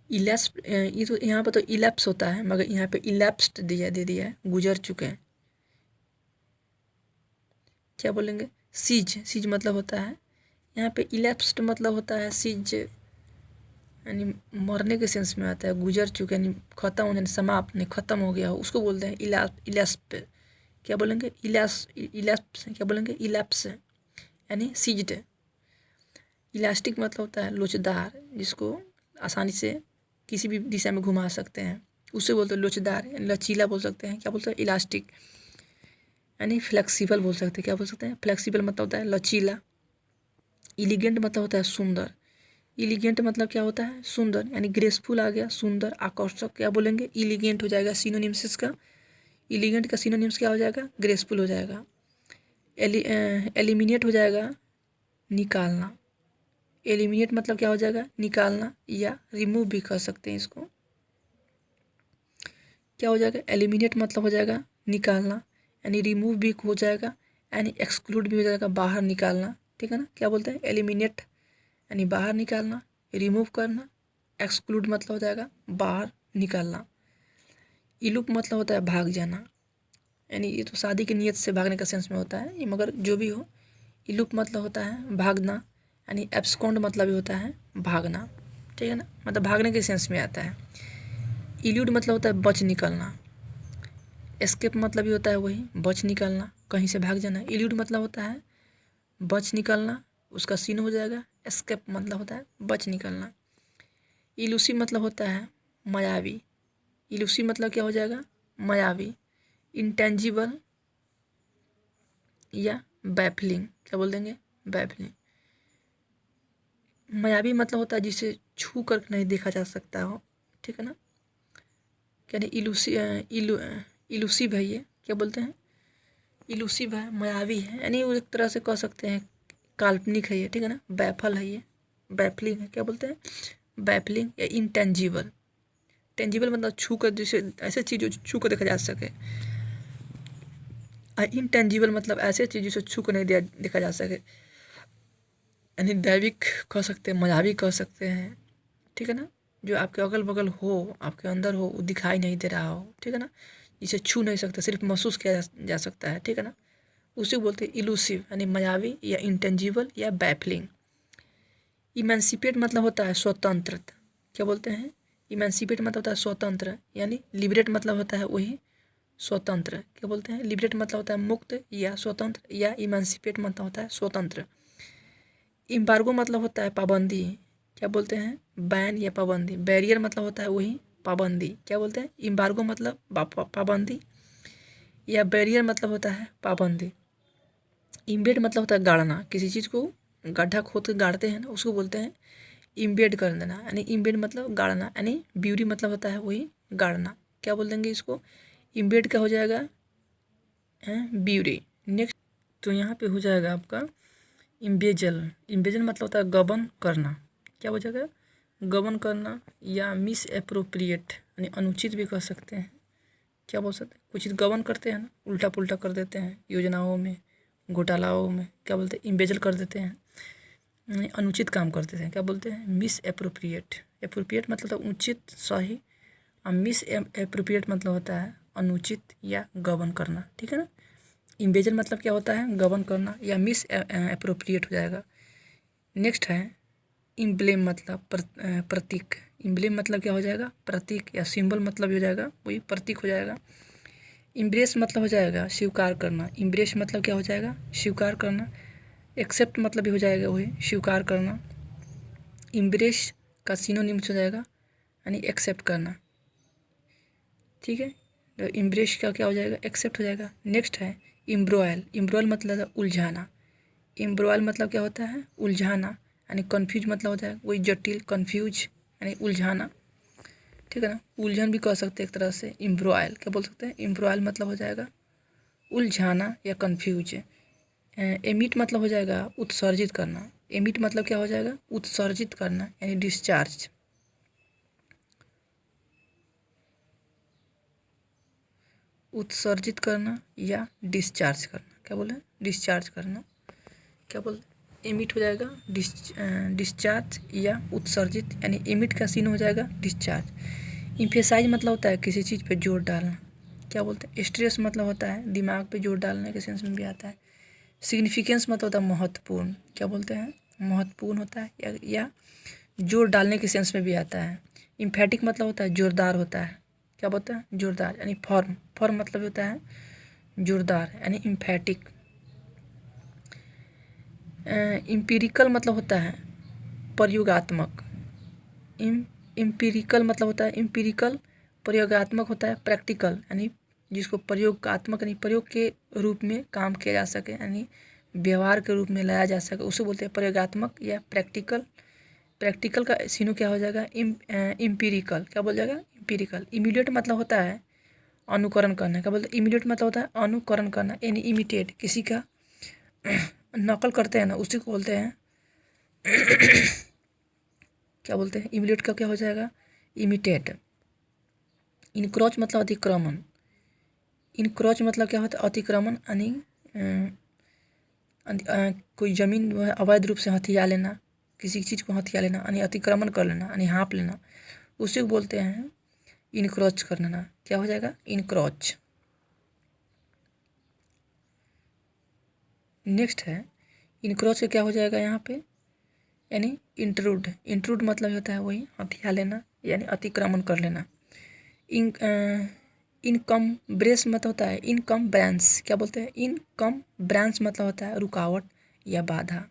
A: इलैप्स, ये तो यहाँ पर तो इलैप्स होता है, मगर यहाँ पे इलैप्स्ड दे दिया है, गुजर चुके हैं। क्या बोलेंगे, सीज। सीज मतलब होता है, यहाँ पे इलैप्स्ड मतलब होता है सीज, यानी मरने के सेंस में आता है। गुजर चुके यानी ख़त्म होने, समाप्त नहीं, ख़त्म हो गया हो, उसको बोलते हैं इलैप्स्ड। क्या बोलेंगे, इलैप्स। क्या बोलेंगे, इलैप्स, यानी सीज्ड। इलास्टिक मतलब होता है लोचदार, जिसको आसानी से किसी भी दिशा में घुमा सकते हैं, उसे बोलते हैं लोचदार, लचीला बोल सकते हैं, क्या बोलते हैं इलास्टिक, यानी फ्लेक्सिबल बोल सकते हैं, क्या बोल सकते हैं फ्लेक्सिबल मतलब होता है लचीला। एलिगेंट मतलब होता है सुंदर, एलिगेंट मतलब क्या होता है सुंदर, यानी ग्रेसफुल आ गया, सुंदर आकर्षक, क्या बोलेंगे एलिगेंट हो जाएगा सिनोनिम्स इसका। एलिगेंट का सिनोनिम्स क्या हो जाएगा ग्रेसफुल हो जाएगा। एलिमिनेट हो जाएगा निकालना, एलिमिनेट मतलब क्या हो जाएगा निकालना, या रिमूव भी कर सकते हैं इसको। क्या हो जाएगा एलिमिनेट मतलब हो जाएगा निकालना, यानी रिमूव भी हो जाएगा, यानी एक्सक्लूड भी हो जाएगा बाहर निकालना, ठीक है ना। क्या बोलते हैं एलिमिनेट यानी बाहर निकालना, रिमूव करना, एक्सक्लूड मतलब हो जाएगा बाहर निकालना। इलूप मतलब होता है भाग जाना, यानी ये तो शादी की नीयत से भागने का सेंस में होता है ये, मगर जो भी हो इलूप मतलब होता है भागना, यानी एब्सकॉन्ड मतलब भी होता है भागना, ठीक है ना, मतलब भागने के सेंस में आता है। इल्यूड मतलब होता है बच निकलना, एस्केप मतलब भी होता है वही बच निकलना, कहीं से भाग जाना। इल्यूड मतलब होता है बच निकलना, उसका सीन हो जाएगा, एस्केप मतलब होता है बच निकलना। इलूसिव मतलब होता है मायावी, इलूसिव मतलब क्या हो जाएगा मायावी। इंटेंजिबल या बैफलिंग, क्या बोल देंगे बैफलिंग। मायावी मतलब होता है जिसे छू कर नहीं देखा जा सकता हो, ठीक है ना, यानी इलूसिव है ये, क्या बोलते हैं इलूसिव है मायावी है, यानी वो एक तरह से कह सकते हैं काल्पनिक है ये, ठीक है ना। बैफल है ये, बैफलिंग है, क्या बोलते हैं बैफलिंग या इंटेंजिबल। टेंजिबल मतलब छू कर, जैसे ऐसे चीज़ जो छू कर देखा जा सके, और इंटेंजिबल मतलब ऐसे चीज़ जिसे छू कर नहीं देखा जा सके, यानी दैविक कह सकते हैं मायावी कह सकते हैं, ठीक है ना, जो आपके अगल बगल हो आपके अंदर हो वो दिखाई नहीं दे रहा हो, ठीक है ना, जिसे छू नहीं सकते सिर्फ महसूस किया जा सकता है, ठीक है ना, उसे बोलते हैं इलूसिव यानी मायावी या इंटेंजिबल या बैफलिंग। इमेंसिपेट मतलब होता है स्वतंत्र, क्या बोलते हैं इमेंसिपेट मतलब होता है स्वतंत्र, यानी लिबरेट मतलब होता है वही स्वतंत्र, क्या बोलते हैं लिबरेट मतलब होता है मुक्त या स्वतंत्र, या इमेंसिपेट मतलब होता है स्वतंत्र। इम्बार्गो मतलब होता है पाबंदी, क्या बोलते हैं बैन या पाबंदी। बैरियर मतलब होता है वही पाबंदी, क्या बोलते हैं इम्बार्गो मतलब पाबंदी, या बैरियर मतलब होता है पाबंदी। इम्बेड मतलब होता है गाड़ना, किसी चीज़ को गड्ढा खोद कर गाड़ते हैं ना उसको बोलते हैं इम्बेड कर देना, यानी इम्बेड मतलब गाड़ना, यानी ब्यूरी मतलब होता है वही गाड़ना, क्या बोल देंगे इसको इम्बेड का हो जाएगा ब्यूरी। नेक्स्ट तो यहाँ पे हो जाएगा आपका इम्बेजल, इम्बेजल मतलब होता है गबन करना, क्या हो जाएगा गबन करना, या मिस एप्रोप्रिएट यानी अनुचित भी कह सकते हैं, क्या बोल सकते हैं कुछ चीज़ गबन करते हैं ना उल्टा पुल्टा कर देते हैं योजनाओं में घोटालाओं में, क्या बोलते हैं इम्बेजल कर देते हैं, यानी अनुचित काम करते हैं, क्या बोलते हैं मिस एप्रोप्रिएट। एप्रोप्रिएट मतलब होता है उचित सही, और मिस एप्रोप्रिएट मतलब होता है अनुचित या गबन करना, ठीक है ना। इम्बेजल मतलब क्या होता है गबन करना या मिस एप्रोप्रिएट हो जाएगा। नेक्स्ट है इम्ब्लेम मतलब प्रतीक, इम्ब्लेम मतलब क्या हो जाएगा प्रतीक, या सिंबल मतलब हो जाएगा वही प्रतीक हो जाएगा। इम्ब्रेस मतलब हो जाएगा स्वीकार करना, इम्ब्रेस मतलब क्या हो जाएगा स्वीकार करना। एक्सेप्ट मतलब भी हो जाएगा वही स्वीकार करना। इम्ब्रेस का सिनोनिम्स हो जाएगा यानी एक्सेप्ट करना, ठीक है, तो इम्ब्रेस का क्या हो जाएगा एक्सेप्ट हो जाएगा। नेक्स्ट है इम्ब्रॉयल, इम्ब्रॉयल मतलब उलझाना, इम्ब्रॉयल मतलब क्या होता है उलझाना, यानी कन्फ्यूज मतलब होता है वही जटिल कन्फ्यूज यानी उलझाना, ठीक है ना, उलझन भी कह सकते हैं एक तरह से। इम्ब्रॉयल क्या बोल सकते हैं इम्ब्रॉयल मतलब हो जाएगा उलझाना या कन्फ्यूज। एमिट मतलब हो जाएगा उत्सर्जित करना, एमिट मतलब क्या हो जाएगा उत्सर्जित करना यानी डिस्चार्ज। उत्सर्जित करना या डिस्चार्ज करना, क्या बोले डिस्चार्ज करना, क्या बोलते एमिट हो जाएगा डिस्चार्ज या उत्सर्जित, यानी एमिट का सीन हो जाएगा डिस्चार्ज। इम्फेसाइज मतलब होता है किसी चीज़ पे जोर डालना, क्या बोलते हैं स्ट्रेस मतलब होता है दिमाग पे जोर डालने के सेंस में भी आता है। सिग्निफिकेंस मतलब होता है महत्वपूर्ण, क्या बोलते हैं महत्वपूर्ण होता है या जोर डालने के सेंस में भी आता है। इम्फेटिक मतलब होता है जोरदार होता है, क्या बोलते हैं जोरदार, यानी फॉर्म, फॉर्म मतलब होता है जोरदार यानी इम्फेटिक। इम्पीरिकल मतलब होता है प्रयोगात्मक, इम्पीरिकल मतलब होता है इम्पीरिकल प्रयोगात्मक होता है प्रैक्टिकल, यानी जिसको प्रयोगात्मक यानी प्रयोग के रूप में काम किया जा सके, यानी व्यवहार के रूप में लाया जा सके, उसे बोलते हैं प्रयोगात्मक या प्रैक्टिकल। प्रैक्टिकल का सीनो क्या हो जाएगा, इम्पीरिकल। क्या बोल जाएगा, इम्पीरिकल। इमीडिएट मतलब होता है अनुकरण करना। क्या बोलते हैं, इमीडिएट मतलब होता है अनुकरण करना, यानी इमिटेट, किसी का नकल करते हैं ना, उसी को बोलते हैं क्या बोलते हैं, इमीडिएट का क्या हो जाएगा, इमिटेट। इनक्रोच मतलब अतिक्रमण। इनक्रोच मतलब क्या होता है, अतिक्रमण, यानी कोई ज़मीन अवैध रूप से हथिया लेना, किसी चीज़ को हथिया लेना, यानी अतिक्रमण कर लेना, यानी हाँप लेना, उसी को बोलते हैं इनक्रोच करना। क्या हो जाएगा, इनक्रोच। नेक्स्ट है इनक्रोच से क्या हो जाएगा यहाँ पे, यानी इंट्रूड। इंट्रूड मतलब होता है वही हथिया लेना, यानी अतिक्रमण कर लेना। इनकम ब्रेस मतलब होता है इनकम ब्रांच। क्या बोलते हैं, इनकम ब्रांच मतलब होता है रुकावट या बाधा।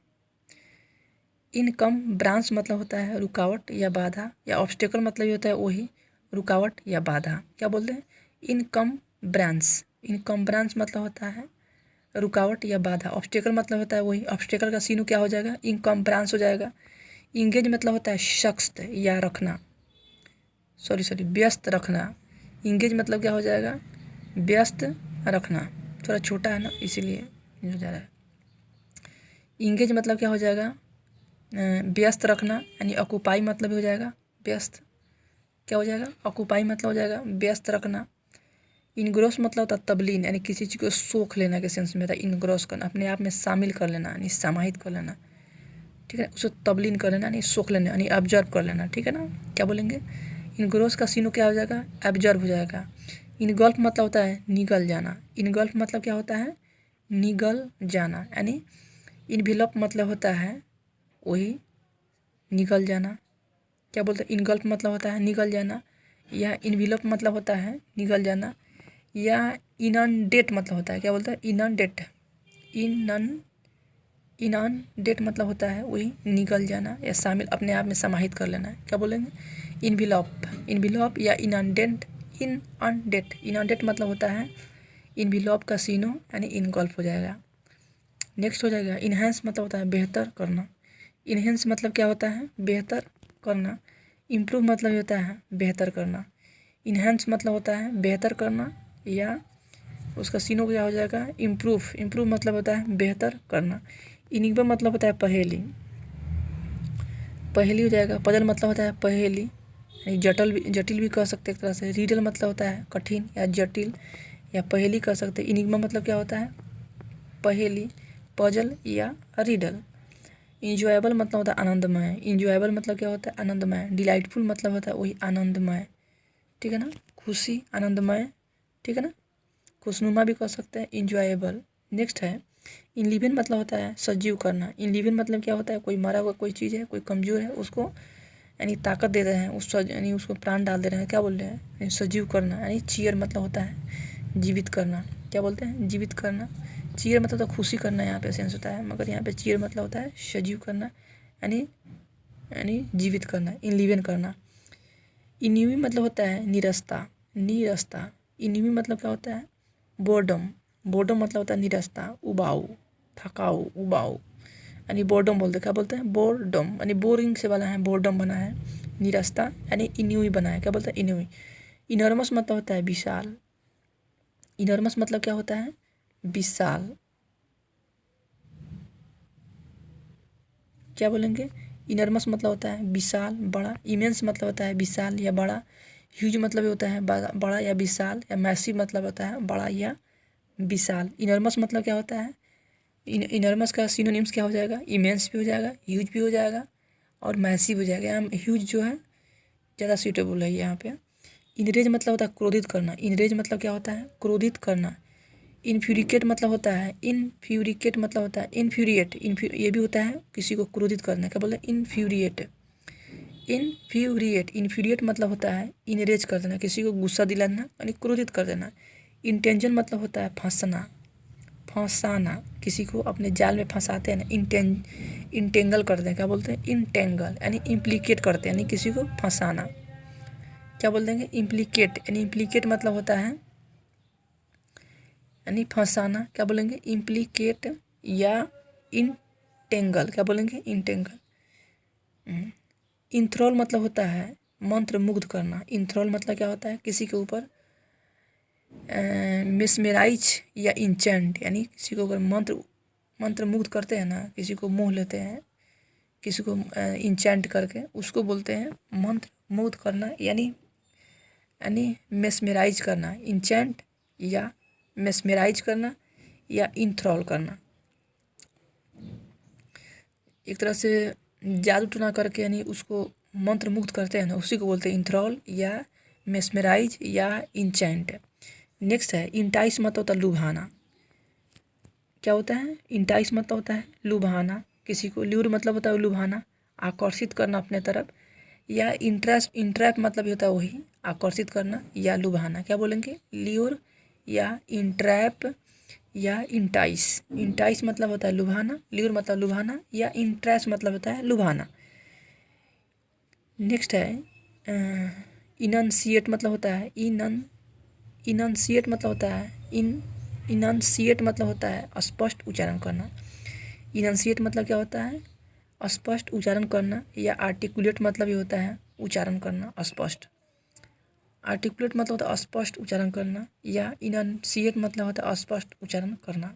A: इनकम ब्रांच मतलब होता है रुकावट या बाधा, या ऑब्स्टेकल मतलब होता है वही रुकावट या बाधा। क्या बोलते हैं, इनकम ब्रांच। इनकम ब्रांच मतलब होता है रुकावट या बाधा। ऑब्स्टेकल मतलब होता है वही, ऑब्स्टेकल का सीनो क्या हो जाएगा, इनकम ब्रांच हो जाएगा। इंगेज मतलब होता है सख्त या रखना, सॉरी व्यस्त रखना। इंगेज मतलब क्या हो जाएगा, व्यस्त रखना। थोड़ा छोटा है ना इसीलिए हो जा रहा है। इंगेज मतलब क्या हो जाएगा, व्यस्त रखना, यानी ऑक्यूपाई मतलब हो जाएगा व्यस्त। क्या हो जाएगा, ऑक्यूपाई मतलब हो जाएगा व्यस्त रखना। इनग्रोस मतलब होता है तबलीन, यानी किसी चीज़ को सोख लेना के सेंस में होता है इनग्रोस करना, अपने आप में शामिल कर लेना, यानी समाहित कर लेना। ठीक है, उसे तबलीन कर लेना, यानी सोख लेना, यानी ऑब्जर्व कर लेना। ठीक है ना, क्या बोलेंगे, इनग्रोस का सीनो क्या हो जाएगा, ऑब्जर्व हो जाएगा। इनगल्फ मतलब होता है निगल जाना। इनगल्फ मतलब क्या होता है, निगल जाना, यानी इनविलप मतलब होता है वही निगल जाना। क्या बोलते हैं, इनगल्फ मतलब होता है निगल जाना, या इनविलप मतलब होता है निगल जाना, या इनंडेट मतलब होता है, क्या बोलते हैं, इनंडेट। इनंडेट मतलब होता है वही निगल जाना या शामिल, अपने आप में समाहित कर लेना है। क्या बोलेंगे, इनविलप या इनंडेट। इनंडेट मतलब होता है इनविलप का सीनो, यानी इनगल्फ हो जाएगा। नेक्स्ट हो जाएगा इन्हेंस मतलब होता है बेहतर करना। इन्हेंस मतलब क्या होता है, बेहतर करना। इम्प्रूव मतलब होता है बेहतर करना। इन्हेंस मतलब होता है बेहतर करना, या उसका सीनो क्या हो जाएगा, इम्प्रूव मतलब होता है बेहतर करना। इनिग्मा मतलब होता है पहेली हो जाएगा। पजल मतलब होता है पहेली, यानी जटिल भी कह सकते हैं एक तरह से। रीडल मतलब होता है कठिन या जटिल, या पहेली कह सकते हैं। इनिग्मा मतलब क्या होता है, पहेली, पजल या रीडल। इंजॉयबल मतलब होता है आनंदमय। इंजॉयबल मतलब क्या होता है, आनंदमय। डिलाइटफुल मतलब होता है वही आनंदमय। ठीक है ना, खुशी, आनंदमय। ठीक है ना, खुशनुमा भी कह सकते हैं, इंजॉयबल। नेक्स्ट है इनलिवन मतलब होता है सजीव करना। इनलिवन मतलब क्या होता है, कोई मरा हुआ कोई चीज़ है, कोई कमज़ोर है, उसको यानी ताकत दे रहे हैं, उस यानी उसको प्राण डाल दे रहे हैं। क्या बोल रहे हैं, सजीव करना। यानी चीयर मतलब होता है जीवित करना। क्या बोलते हैं, जीवित करना। चीयर मतलब तो खुशी करना यहाँ पे सेंस होता है, मगर यहाँ पे चीयर मतलब होता है सजीव करना, यानी जीवित करना, इनलिवन करना। इन्यूई मतलब होता है नीरसता। इन्यूई मतलब क्या होता है, बोर्डम मतलब होता है नीरसता, उबाऊ, थकाऊ, उबाऊ, यानी बोर्डम बोलते, क्या बोलते हैं, बोर्डम, यानी बोरिंग से वाला है, बोर्डम बना है। नीरसता यानी इन्यूई बना है। क्या बोलते हैं, इन्यूई। इनॉर्मस मतलब होता है विशाल। इनॉर्मस मतलब क्या होता है, विशाल। क्या बोलेंगे, इनॉर्मस मतलब होता है विशाल, बड़ा। इमेंस मतलब होता है विशाल या बड़ा। ह्यूज मतलब होता है बड़ा या विशाल, या मैसिव मतलब होता है बड़ा या विशाल। इनॉर्मस मतलब क्या होता है, इनॉर्मस का सिनोनिम्स क्या हो जाएगा, इमेंस भी हो जाएगा, ह्यूज भी हो जाएगा, और मैसिव हो जाएगा। यहाँ ह्यूज जो है ज़्यादा सूटेबल है यहाँ पे। इनरेज मतलब होता है क्रोधित करना। इनरेज मतलब क्या होता है, क्रोधित करना। इन्फ्यूरिकेट मतलब होता है इन्फ्यूरिएट, ये भी होता है किसी को क्रोधित करना। क्या बोलते हैं, इन्फ्यूरिएट मतलब होता है इनरेज कर देना, किसी को गुस्सा दिलाना, यानी क्रोधित कर देना। इंटेंशन मतलब होता है फंसाना, किसी को अपने जाल में फंसाते हैं ना, इंटेंगल करते हैं। क्या बोलते हैं, इंटेंगल, यानी इम्प्लीकेट करते हैं, यानी किसी को फंसाना। क्या बोल देंगे, इम्प्लीकेट, यानी इम्प्लीकेट मतलब होता है यानी फंसाना, क्या बोलेंगे, इम्प्लीकेट, या इंटेंगल, क्या बोलेंगे, इंटेंगल। इंथ्रोल मतलब होता है मंत्र मुग्ध करना। इंथ्रोल मतलब क्या होता है, किसी के ऊपर मिसमेराइज या इंचेंट, यानी किसी को अगर मंत्र मुग्ध करते हैं ना, किसी को मोह लेते हैं, किसी को इंचेंट करके, उसको बोलते हैं मंत्र मुग्ध करना, यानी मेस्मेराइज करना, इंचेंट या मेस्मेराइज करना या इंथ्रॉल करना। एक तरह से जादू टोना करके यानी उसको मंत्र मुग्ध करते हैं ना, उसी को बोलते हैं इंथ्रॉल या मेस्मेराइज या इंचेंट। नेक्स्ट है इंटाइस, मतलब होता है लुभाना। क्या होता है, इंटाइस मतलब होता है लुभाना किसी को, ल्यूर मतलब होता है लुभाना, आकर्षित करना अपने तरफ, या इंट्रैप मतलब होता है वही आकर्षित करना या लुभाना। क्या बोलेंगे, ल्यूर या इंट्रैप या इंटाइस। इंटाइस मतलब होता है लुभाना, ल्यूर मतलब लुभाना, या इंट्रैस मतलब होता है लुभाना। नेक्स्ट है इनन्सिएट, मतलब होता है इनन्सिएट मतलब होता है इनन्सिएट मतलब होता है स्पष्ट उच्चारण करना। इनन्सिएट मतलब क्या होता है, स्पष्ट उच्चारण करना, या आर्टिकुलेट मतलब ये होता है उच्चारण करना स्पष्ट। आर्टिकुलेट मतलब होता है स्पष्ट उच्चारण करना, या इनन्सिएट मतलब होता है स्पष्ट उच्चारण करना।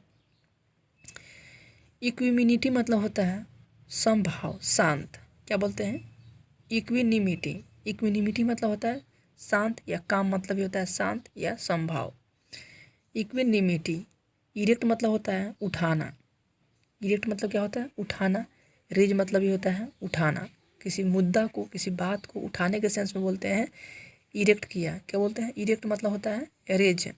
A: इक्विमिनिटी मतलब होता है समभाव, शांत। क्या बोलते हैं, इक्विनिमिटी। इक्विनिमिटी मतलब होता है शांत या काम, मतलब ये होता है शांत या समभाव। इक्विनिमिटी। इरेक्ट मतलब होता है उठाना। इरेक्ट मतलब क्या होता है, उठाना। रेज मतलब ये होता है उठाना, किसी मुद्दा को, किसी बात को उठाने के सेंस में बोलते हैं इरेक्ट किया। क्या बोलते हैं, इरेक्ट मतलब होता है रेज।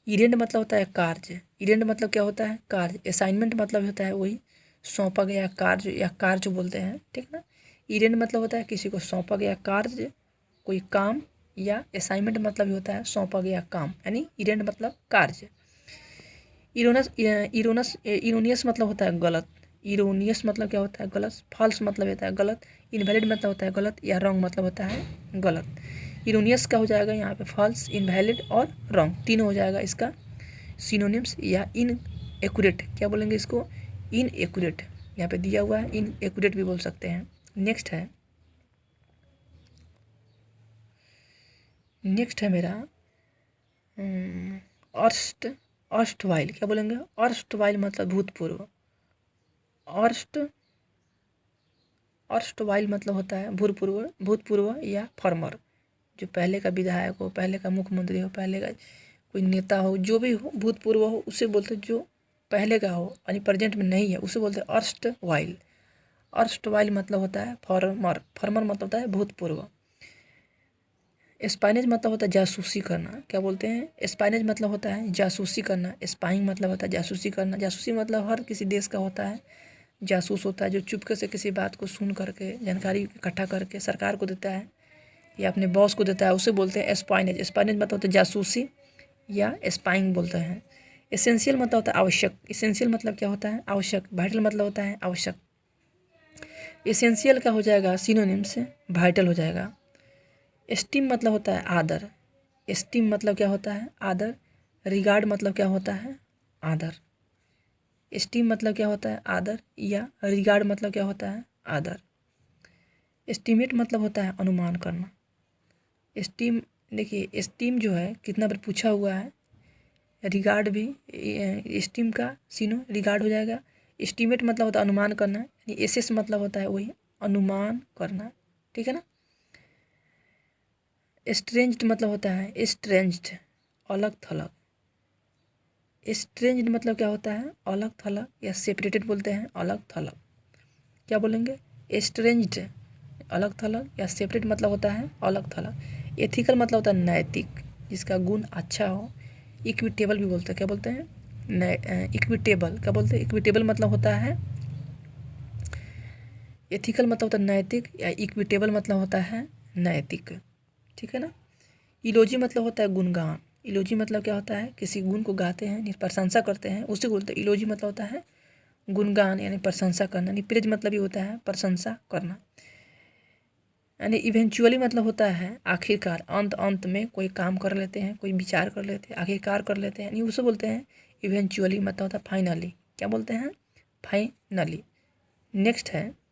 A: इरेंट मतलब होता है कार्य। इरेंट मतलब क्या होता है, कार्य। असाइनमेंट मतलब होता है वही सौंपा गया कार्य या कार्य बोलते हैं, ठीक ना। इरेंट मतलब होता है किसी को सौंपा गया कार्य, कोई काम, या असाइनमेंट मतलब होता है सौंपा गया काम, यानी इरेंट मतलब कार्य। इरोनियस मतलब होता है गलत। इरोनियस मतलब क्या होता है, गलत। फॉल्स मतलब होता है गलत। इनवैलिड मतलब होता है गलत, या रॉन्ग मतलब होता है गलत। इरोनियस का हो जाएगा यहाँ पे फॉल्स, इनवैलिड और रॉन्ग, तीनों हो जाएगा इसका सिनोनिम्स। या इन एक्यूरेट, क्या बोलेंगे इसको, इन एक्यूरेट, यहाँ पे दिया हुआ है इन एक्यूरेट भी बोल सकते हैं। नेक्स्ट है मेरा अर्स्टवाइल। क्या बोलेंगे, अर्स्टवाइल मतलब भूतपूर्व। अर्स्टवाइल मतलब होता है भूतपूर्व या फॉर्मर, जो पहले का विधायक हो, पहले का मुख्यमंत्री हो, पहले का कोई नेता हो, जो भी हो भूतपूर्व हो, उसे बोलते हैं जो पहले का हो यानी प्रेजेंट में नहीं है, उसे बोलते हैं अर्स्टवाइल। अर्स्टवाइल मतलब होता है फॉर्मर मतलब होता है भूतपूर्व। स्पाइनेज मतलब होता है जासूसी करना। क्या बोलते हैं, स्पाइनेज मतलब होता है जासूसी करना। स्पाइंग मतलब होता है जासूसी करना। जासूसी मतलब हर किसी देश का होता है जासूस होता है, जो चुपके से किसी बात को सुन करके जानकारी इकट्ठा करके सरकार को देता है या अपने बॉस को देता है, उसे बोलते हैं स्पाइनेज। स्पाइनेज मतलब होता है जासूसी या स्पाइंग बोलते हैं। एसेंशियल मतलब होता है आवश्यक। एसेंशियल मतलब क्या होता है, आवश्यक। वाइटल मतलब होता है आवश्यक। एसेंशियल का हो जाएगा सिनोनिम से वाइटल हो जाएगा। एस्टीम मतलब होता है आदर। एस्टीम मतलब क्या होता है, आदर। रिगार्ड मतलब क्या होता है, आदर। एस्टीम मतलब क्या होता है, आदर, या रिगार्ड मतलब क्या होता है, आदर। एस्टीमेट मतलब होता है अनुमान करना। एस्टीम, देखिए एस्टीम जो है कितना बार पूछा हुआ है, रिगार्ड भी एस्टीम का सीनो रिगार्ड हो जाएगा। एस्टीमेट मतलब होता है अनुमान करना, यानी एसेस मतलब होता है वही अनुमान करना, ठीक है ना। एस्ट्रेंज्ड मतलब होता है एस्ट्रेंज्ड, अलग थलग। एस्ट्रेंज्ड मतलब क्या होता है, अलग थलग, या सेपरेटेड बोलते हैं अलग थलग। क्या बोलेंगे, एस्ट्रेंज्ड अलग थलग, या सेपरेट मतलब होता है अलग थलग। एथिकल मतलब होता है नैतिक, जिसका गुण अच्छा हो। इक्विटेबल भी बोलते हैं, क्या बोलते हैं, इक्विटेबल। क्या बोलते हैं, इक्विटेबल मतलब होता है, एथिकल मतलब होता है नैतिक, या इक्विटेबल मतलब होता है नैतिक, ठीक है ना। इलोजी मतलब होता है गुणगान। इलोजी मतलब क्या होता है, किसी गुण को गाते हैं, प्रशंसा करते हैं, उसे बोलते हैं इलोजी मतलब होता है गुणगान, यानी प्रशंसा करना। यानी प्रेज मतलब ये होता है प्रशंसा करना। यानी इवेंचुअली मतलब होता है आखिरकार, अंत में कोई काम कर लेते हैं, कोई विचार कर लेते हैं, आखिरकार कर लेते हैं, यानी उसे बोलते हैं इवेंचुअली, मतलब होता है फाइनली। क्या बोलते हैं? फाइनली। नेक्स्ट है